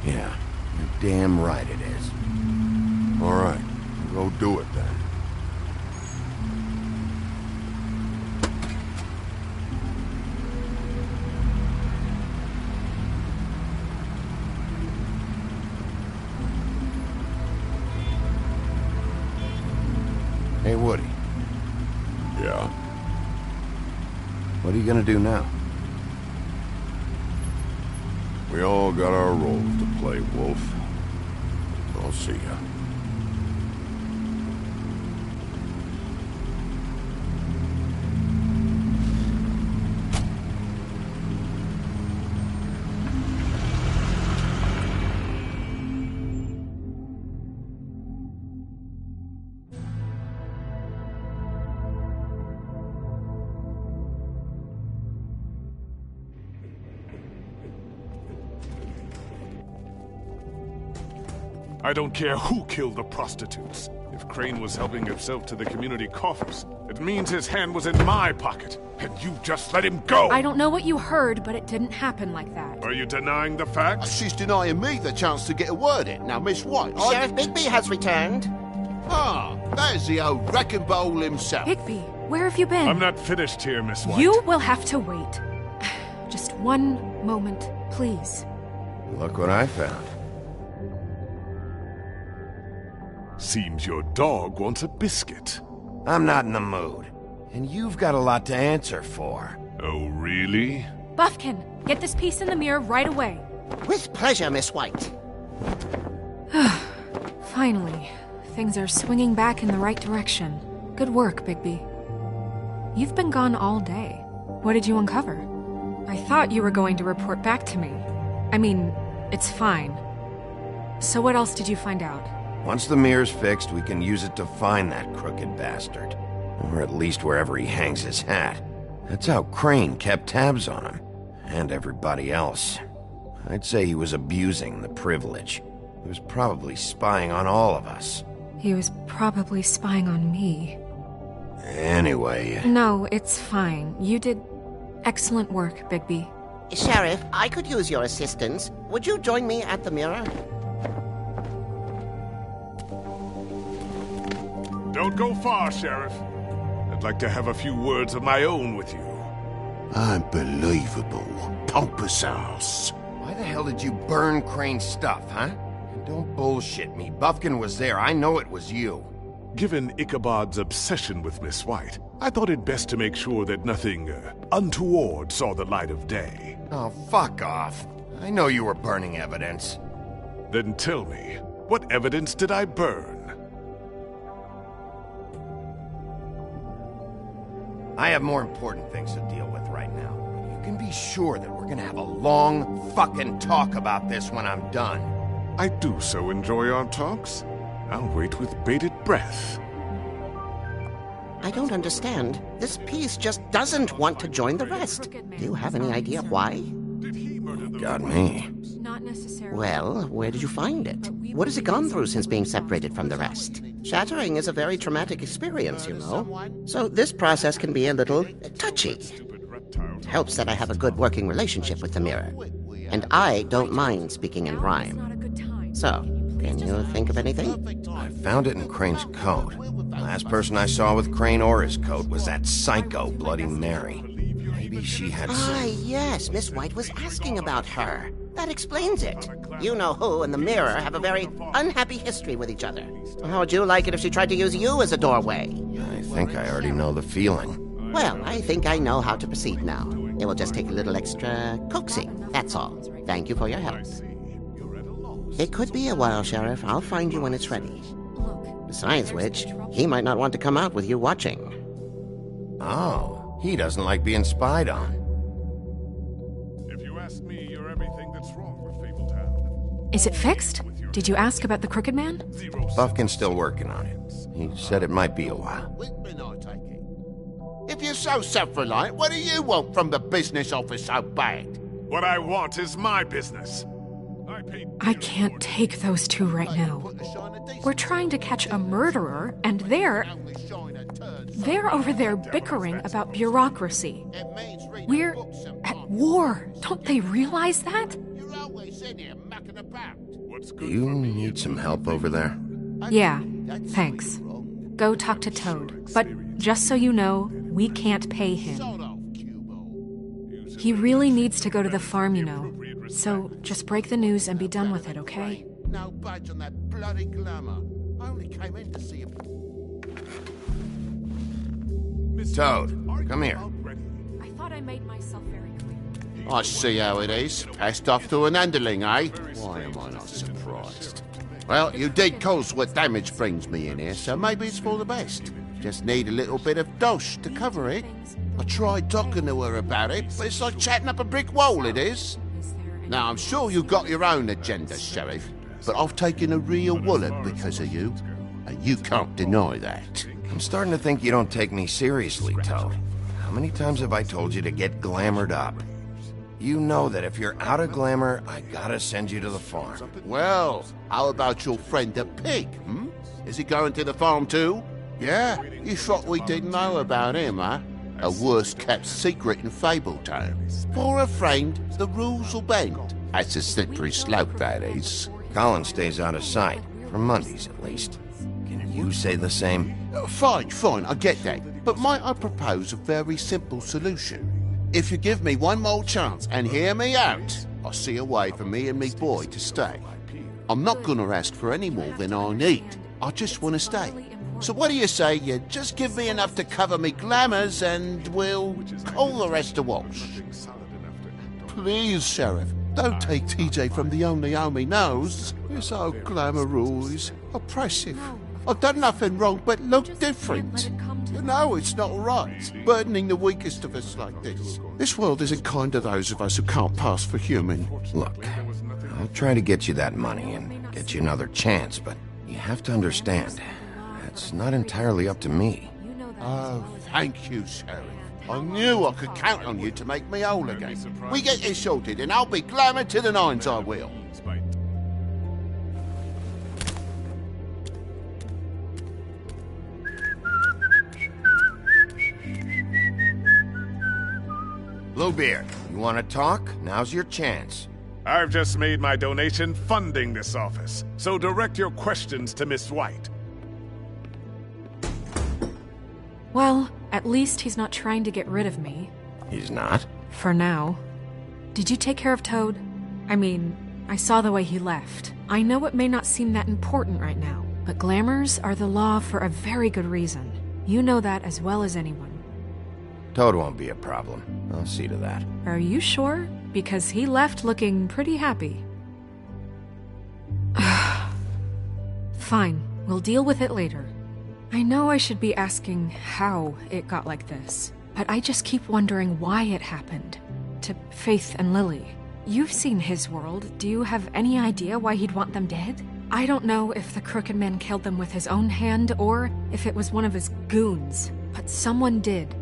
Yeah, you're damn right it is. All right, go do it then. Hey, Woody. Yeah? What are you gonna do now? We all got our roles to play, Wolf. I'll see ya. I don't care who killed the prostitutes. If Crane was helping himself to the community coffers, it means his hand was in my pocket, and you just let him go! I don't know what you heard, but it didn't happen like that. Are you denying the facts? She's denying me the chance to get a word in. Now, Miss White, Sheriff Bigby has returned. Ah, there's the old wrecking ball himself. Bigby, where have you been? I'm not finished here, Miss White. You will have to wait. Just one moment, please. Look what I found. Seems your dog wants a biscuit. I'm not in the mood. And you've got a lot to answer for. Oh, really? Buffkin, get this piece in the mirror right away. With pleasure, Miss White. Finally, things are swinging back in the right direction. Good work, Bigby. You've been gone all day. What did you uncover? I thought you were going to report back to me. I mean, it's fine. So what else did you find out? Once the mirror's fixed, we can use it to find that crooked bastard. Or at least wherever he hangs his hat. That's how Crane kept tabs on him. And everybody else. I'd say he was abusing the privilege. He was probably spying on all of us. He was probably spying on me. Anyway... No, it's fine. You did excellent work, Bigby. Sheriff, I could use your assistance. Would you join me at the mirror? Don't go far, Sheriff. I'd like to have a few words of my own with you. Unbelievable. Pompous ass. Why the hell did you burn Crane's stuff, huh? And don't bullshit me. Buffkin was there. I know it was you. Given Ichabod's obsession with Miss White, I thought it best to make sure that nothing untoward saw the light of day. Oh, fuck off. I know you were burning evidence. Then tell me, what evidence did I burn? I have more important things to deal with right now. But you can be sure that we're gonna have a long fucking talk about this when I'm done. I do so enjoy our talks. I'll wait with bated breath. I don't understand. This piece just doesn't want to join the rest. Do you have any idea why? Got me. Not necessarily. Well, where did you find it? What has it gone through since being separated from the rest? Shattering is a very traumatic experience, you know. So this process can be a little touchy. It helps that I have a good working relationship with the mirror. And I don't mind speaking in rhyme. So, can you think of anything? I found it in Crane's coat. The last person I saw with Crane or his coat was that psycho Bloody Mary. Maybe she had some... Ah, yes, Miss White was asking about her. That explains it. You know who and the mirror have a very unhappy history with each other. How would you like it if she tried to use you as a doorway? I think I already know the feeling. Well, I think I know how to proceed now. It will just take a little extra coaxing, that's all. Thank you for your help. It could be a while, Sheriff. I'll find you when it's ready. Besides which, he might not want to come out with you watching. Oh, he doesn't like being spied on. If you ask me, you're everything that's wrong with Fabletown. Is it fixed? Did you ask about the Crooked Man? Buffkin's still working on it. He said it might be a while. If you're so self-reliant, what do you want from the business office so bad? What I want is my business. I can't take those two right now. We're trying to catch a murderer, and they're over there bickering about bureaucracy. We're at war. Don't they realize that? Do you need some help over there? Yeah, thanks. Go talk to Toad. But just so you know, we can't pay him. He really needs to go to the farm, you know. So just break the news and be done with it, okay? No budge on that bloody glamour. I only came in to see him. Toad, come here. I thought I made myself very clear. I see how it is. Passed off to an underling, eh? Why am I not surprised? Well, you did cause what damage brings me in here, so maybe it's for the best. Just need a little bit of dosh to cover it. I tried talking to her about it, but it's like chatting up a brick wall, it is. Now, I'm sure you've got your own agenda, Sheriff, but I've taken a real wallop because of you, and you can't deny that. I'm starting to think you don't take me seriously, Toad. How many times have I told you to get glamored up? You know that if you're out of glamour, I gotta send you to the farm. Well, how about your friend the pig, hmm? Is he going to the farm too? Yeah? You thought we didn't know about him, huh? A worst-kept secret in Fabletown. For a friend, the rules will bend. That's a slippery slope, that is. Colin stays out of sight, for Mondays at least. Can you say the same? Fine, I get that. But might I propose a very simple solution? If you give me one more chance and hear me out, I'll see a way for me and me boy to stay. I'm not gonna ask for any more than I need. I just want to stay. So what do you say you just give me enough to cover me glamours and we'll call the rest a wash? Please, Sheriff, don't take TJ from the only home he knows. This old glamour is oppressive. I've done nothing wrong but look different. You know it's not right, burdening the weakest of us like this. This world isn't kind to those of us who can't pass for human. Look, I'll try to get you that money and get you another chance, but you have to understand, it's not entirely up to me. Oh, thank you, Sheriff. I knew I could count on you to make me whole again. We get this sorted and I'll be glamour to the nines, I will. Bluebeard, you want to talk? Now's your chance. I've just made my donation funding this office, so direct your questions to Miss White. Well, at least he's not trying to get rid of me. He's not? For now. Did you take care of Toad? I mean, I saw the way he left. I know it may not seem that important right now, but glamours are the law for a very good reason. You know that as well as anyone. Toad won't be a problem. I'll see to that. Are you sure? Because he left looking pretty happy. Fine, we'll deal with it later. I know I should be asking how it got like this, but I just keep wondering why it happened. To Faith and Lily. You've seen his world. Do you have any idea why he'd want them dead? I don't know if the Crooked Man killed them with his own hand or if it was one of his goons, but someone did.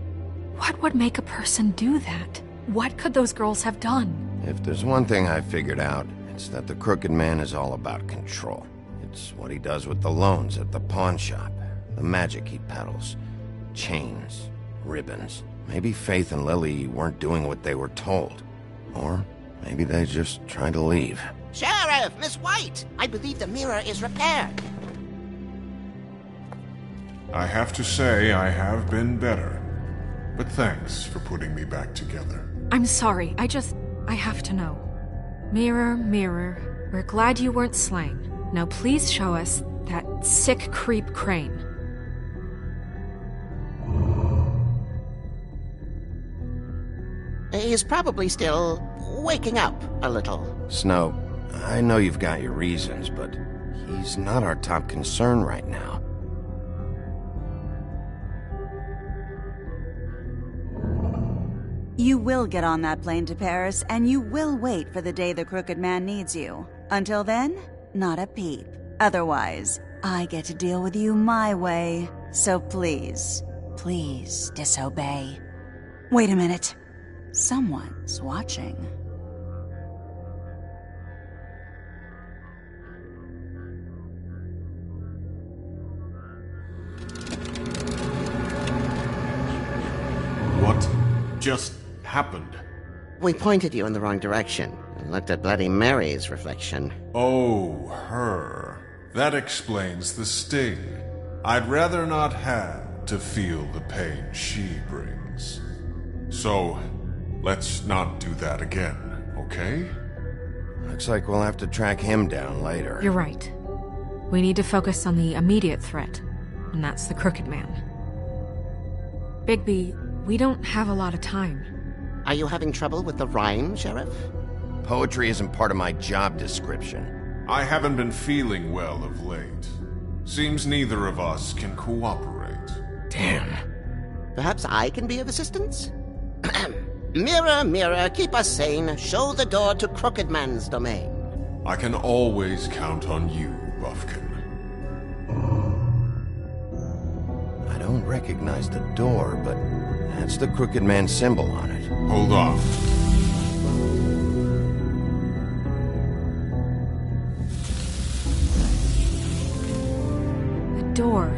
What would make a person do that? What could those girls have done? If there's one thing I figured out, it's that the Crooked Man is all about control. It's what he does with the loans at the pawn shop, the magic he peddles, chains, ribbons. Maybe Faith and Lily weren't doing what they were told. Or maybe they just tried to leave. Sheriff, Miss White! I believe the mirror is repaired. I have to say I have been better. But thanks for putting me back together. I'm sorry, I have to know. Mirror, mirror, we're glad you weren't slain. Now please show us that sick creep Crane. He's probably still waking up a little. Snow, I know you've got your reasons, but he's not our top concern right now. You will get on that plane to Paris, and you will wait for the day the Crooked Man needs you. Until then, not a peep. Otherwise, I get to deal with you my way. So please, please disobey. Wait a minute. Someone's watching. What just happened? We pointed you in the wrong direction and looked at Bloody Mary's reflection. Oh, her. That explains the sting. I'd rather not have to feel the pain she brings. So, let's not do that again, okay? Looks like we'll have to track him down later. You're right. We need to focus on the immediate threat, and that's the Crooked Man. Bigby, we don't have a lot of time. Are you having trouble with the rhyme, Sheriff? Poetry isn't part of my job description. I haven't been feeling well of late. Seems neither of us can cooperate. Damn. Perhaps I can be of assistance? Mirror, mirror, keep us sane. Show the door to Crooked Man's domain. I can always count on you, Buffkin. I don't recognize the door, but that's the Crooked Man symbol on it. Hold on. door.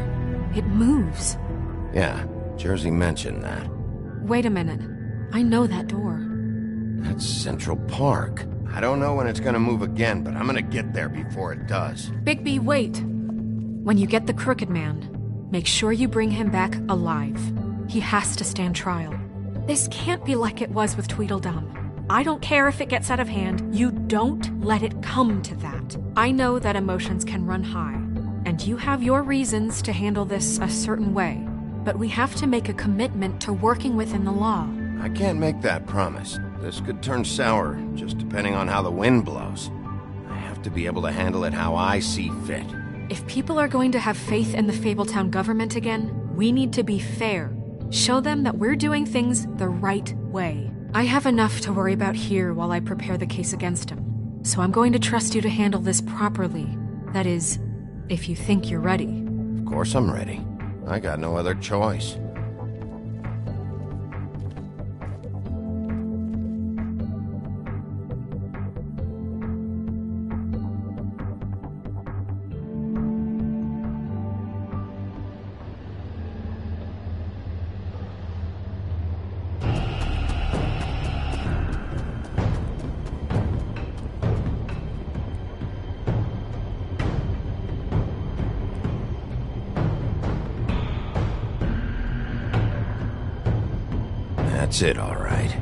It moves. Yeah, Jersey mentioned that. Wait a minute. I know that door. That's Central Park. I don't know when it's gonna move again, but I'm gonna get there before it does. Bigby, wait. When you get the Crooked Man, make sure you bring him back alive. He has to stand trial. This can't be like it was with Tweedledum. I don't care if it gets out of hand. You don't let it come to that. I know that emotions can run high, and you have your reasons to handle this a certain way. But we have to make a commitment to working within the law. I can't make that promise. This could turn sour, just depending on how the wind blows. I have to be able to handle it how I see fit. If people are going to have faith in the Fabletown government again, we need to be fair. Show them that we're doing things the right way. I have enough to worry about here while I prepare the case against him. So I'm going to trust you to handle this properly. That is, if you think you're ready. Of course I'm ready. I got no other choice. That's it, all right.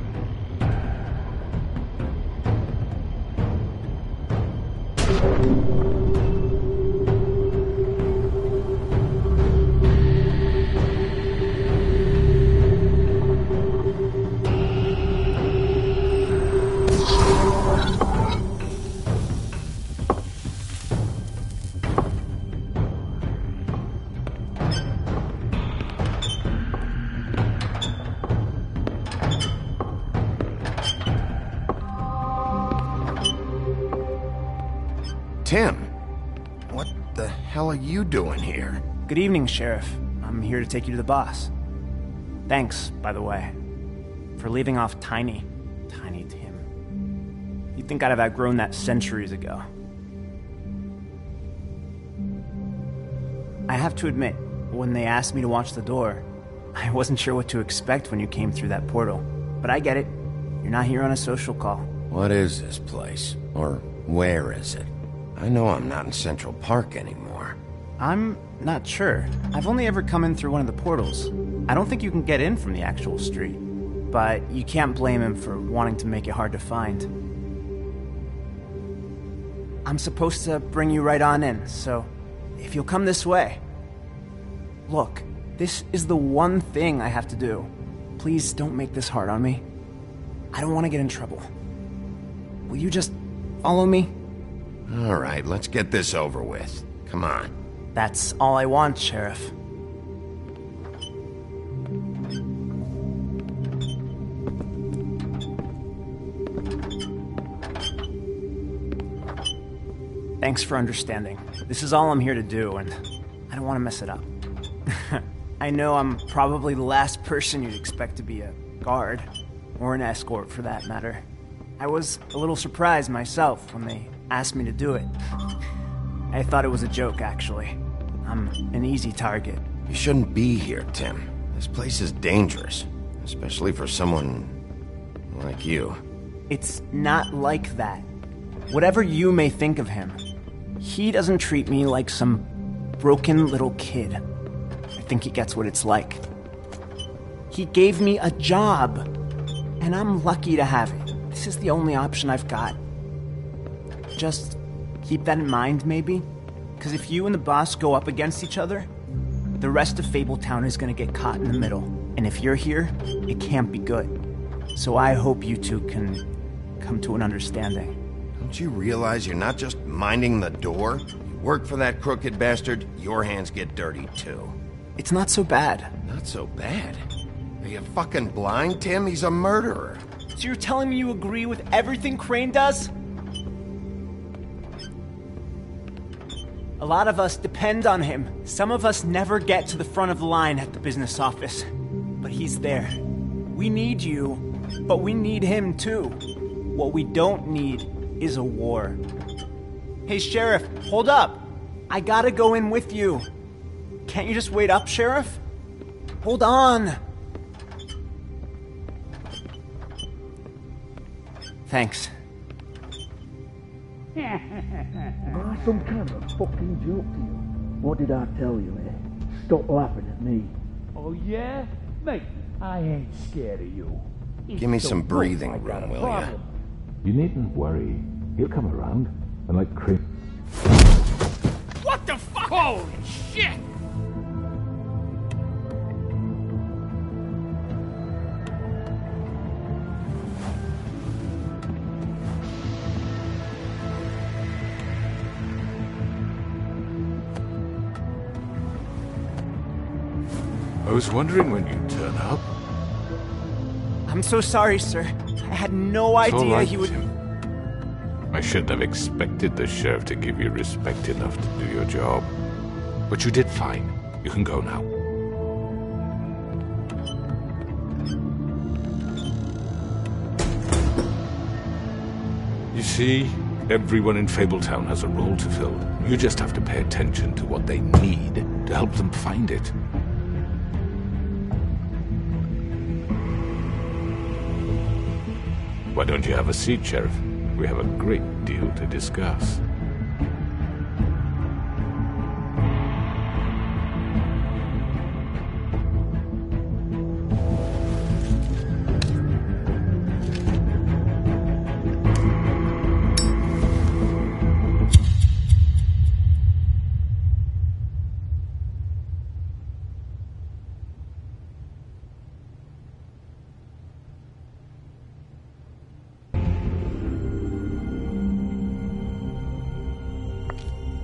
Tim, what the hell are you doing here? Good evening, Sheriff. I'm here to take you to the boss. Thanks, by the way, for leaving off Tiny Tim. You'd think I'd have outgrown that centuries ago. I have to admit, when they asked me to watch the door, I wasn't sure what to expect when you came through that portal. But I get it. You're not here on a social call. What is this place? Or where is it? I know I'm not in Central Park anymore. I'm not sure. I've only ever come in through one of the portals. I don't think you can get in from the actual street. But you can't blame him for wanting to make it hard to find. I'm supposed to bring you right on in, so if you'll come this way. Look, this is the one thing I have to do. Please don't make this hard on me. I don't want to get in trouble. Will you just follow me? All right, let's get this over with. Come on. That's all I want, Sheriff. Thanks for understanding. This is all I'm here to do, and I don't want to mess it up. I know I'm probably the last person you'd expect to be a guard, or an escort for that matter. I was a little surprised myself when they asked me to do it. I thought it was a joke, actually. I'm an easy target. You shouldn't be here, Tim. This place is dangerous, especially for someone like you. It's not like that. Whatever you may think of him, he doesn't treat me like some broken little kid. I think he gets what it's like. He gave me a job, and I'm lucky to have it. This is the only option I've got. Just keep that in mind, maybe? Because if you and the boss go up against each other, the rest of Fabletown is going to get caught in the middle. And if you're here, it can't be good. So I hope you two can come to an understanding. Don't you realize you're not just minding the door? You work for that crooked bastard, your hands get dirty too. It's not so bad. Not so bad? Are you fucking blind, Tim? He's a murderer. So you're telling me you agree with everything Crane does? A lot of us depend on him. Some of us never get to the front of the line at the business office. But he's there. We need you, but we need him too. What we don't need is a war. Hey, Sheriff, hold up. I gotta go in with you. Can't you just wait up, Sheriff? Hold on! Thanks. Some kind of fucking joke to you. What did I tell you, eh? Stop laughing at me. Oh, yeah? Mate, I ain't scared of you. Give me some breathing room, will ya? You needn't worry. He'll come around. And like Chris... What the fuck? Holy shit! I was wondering when you'd turn up. I'm so sorry, sir. I had no idea he would... I shouldn't have expected the sheriff to give you respect enough to do your job. But you did fine. You can go now. You see, everyone in Fabletown has a role to fill. You just have to pay attention to what they need to help them find it. Why don't you have a seat, Sheriff? We have a great deal to discuss.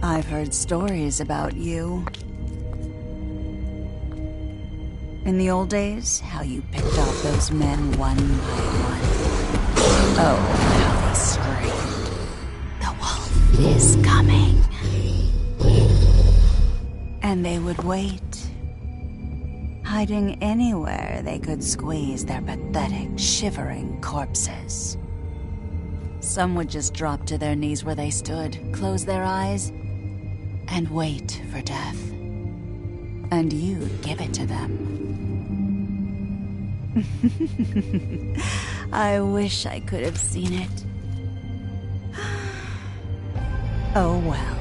I've heard stories about you. In the old days, how you picked off those men one by one. Oh, how they screamed. The wolf is coming. And they would wait, hiding anywhere they could squeeze their pathetic, shivering corpses. Some would just drop to their knees where they stood, close their eyes, and wait for death. And you'd give it to them. I wish I could have seen it. Oh well.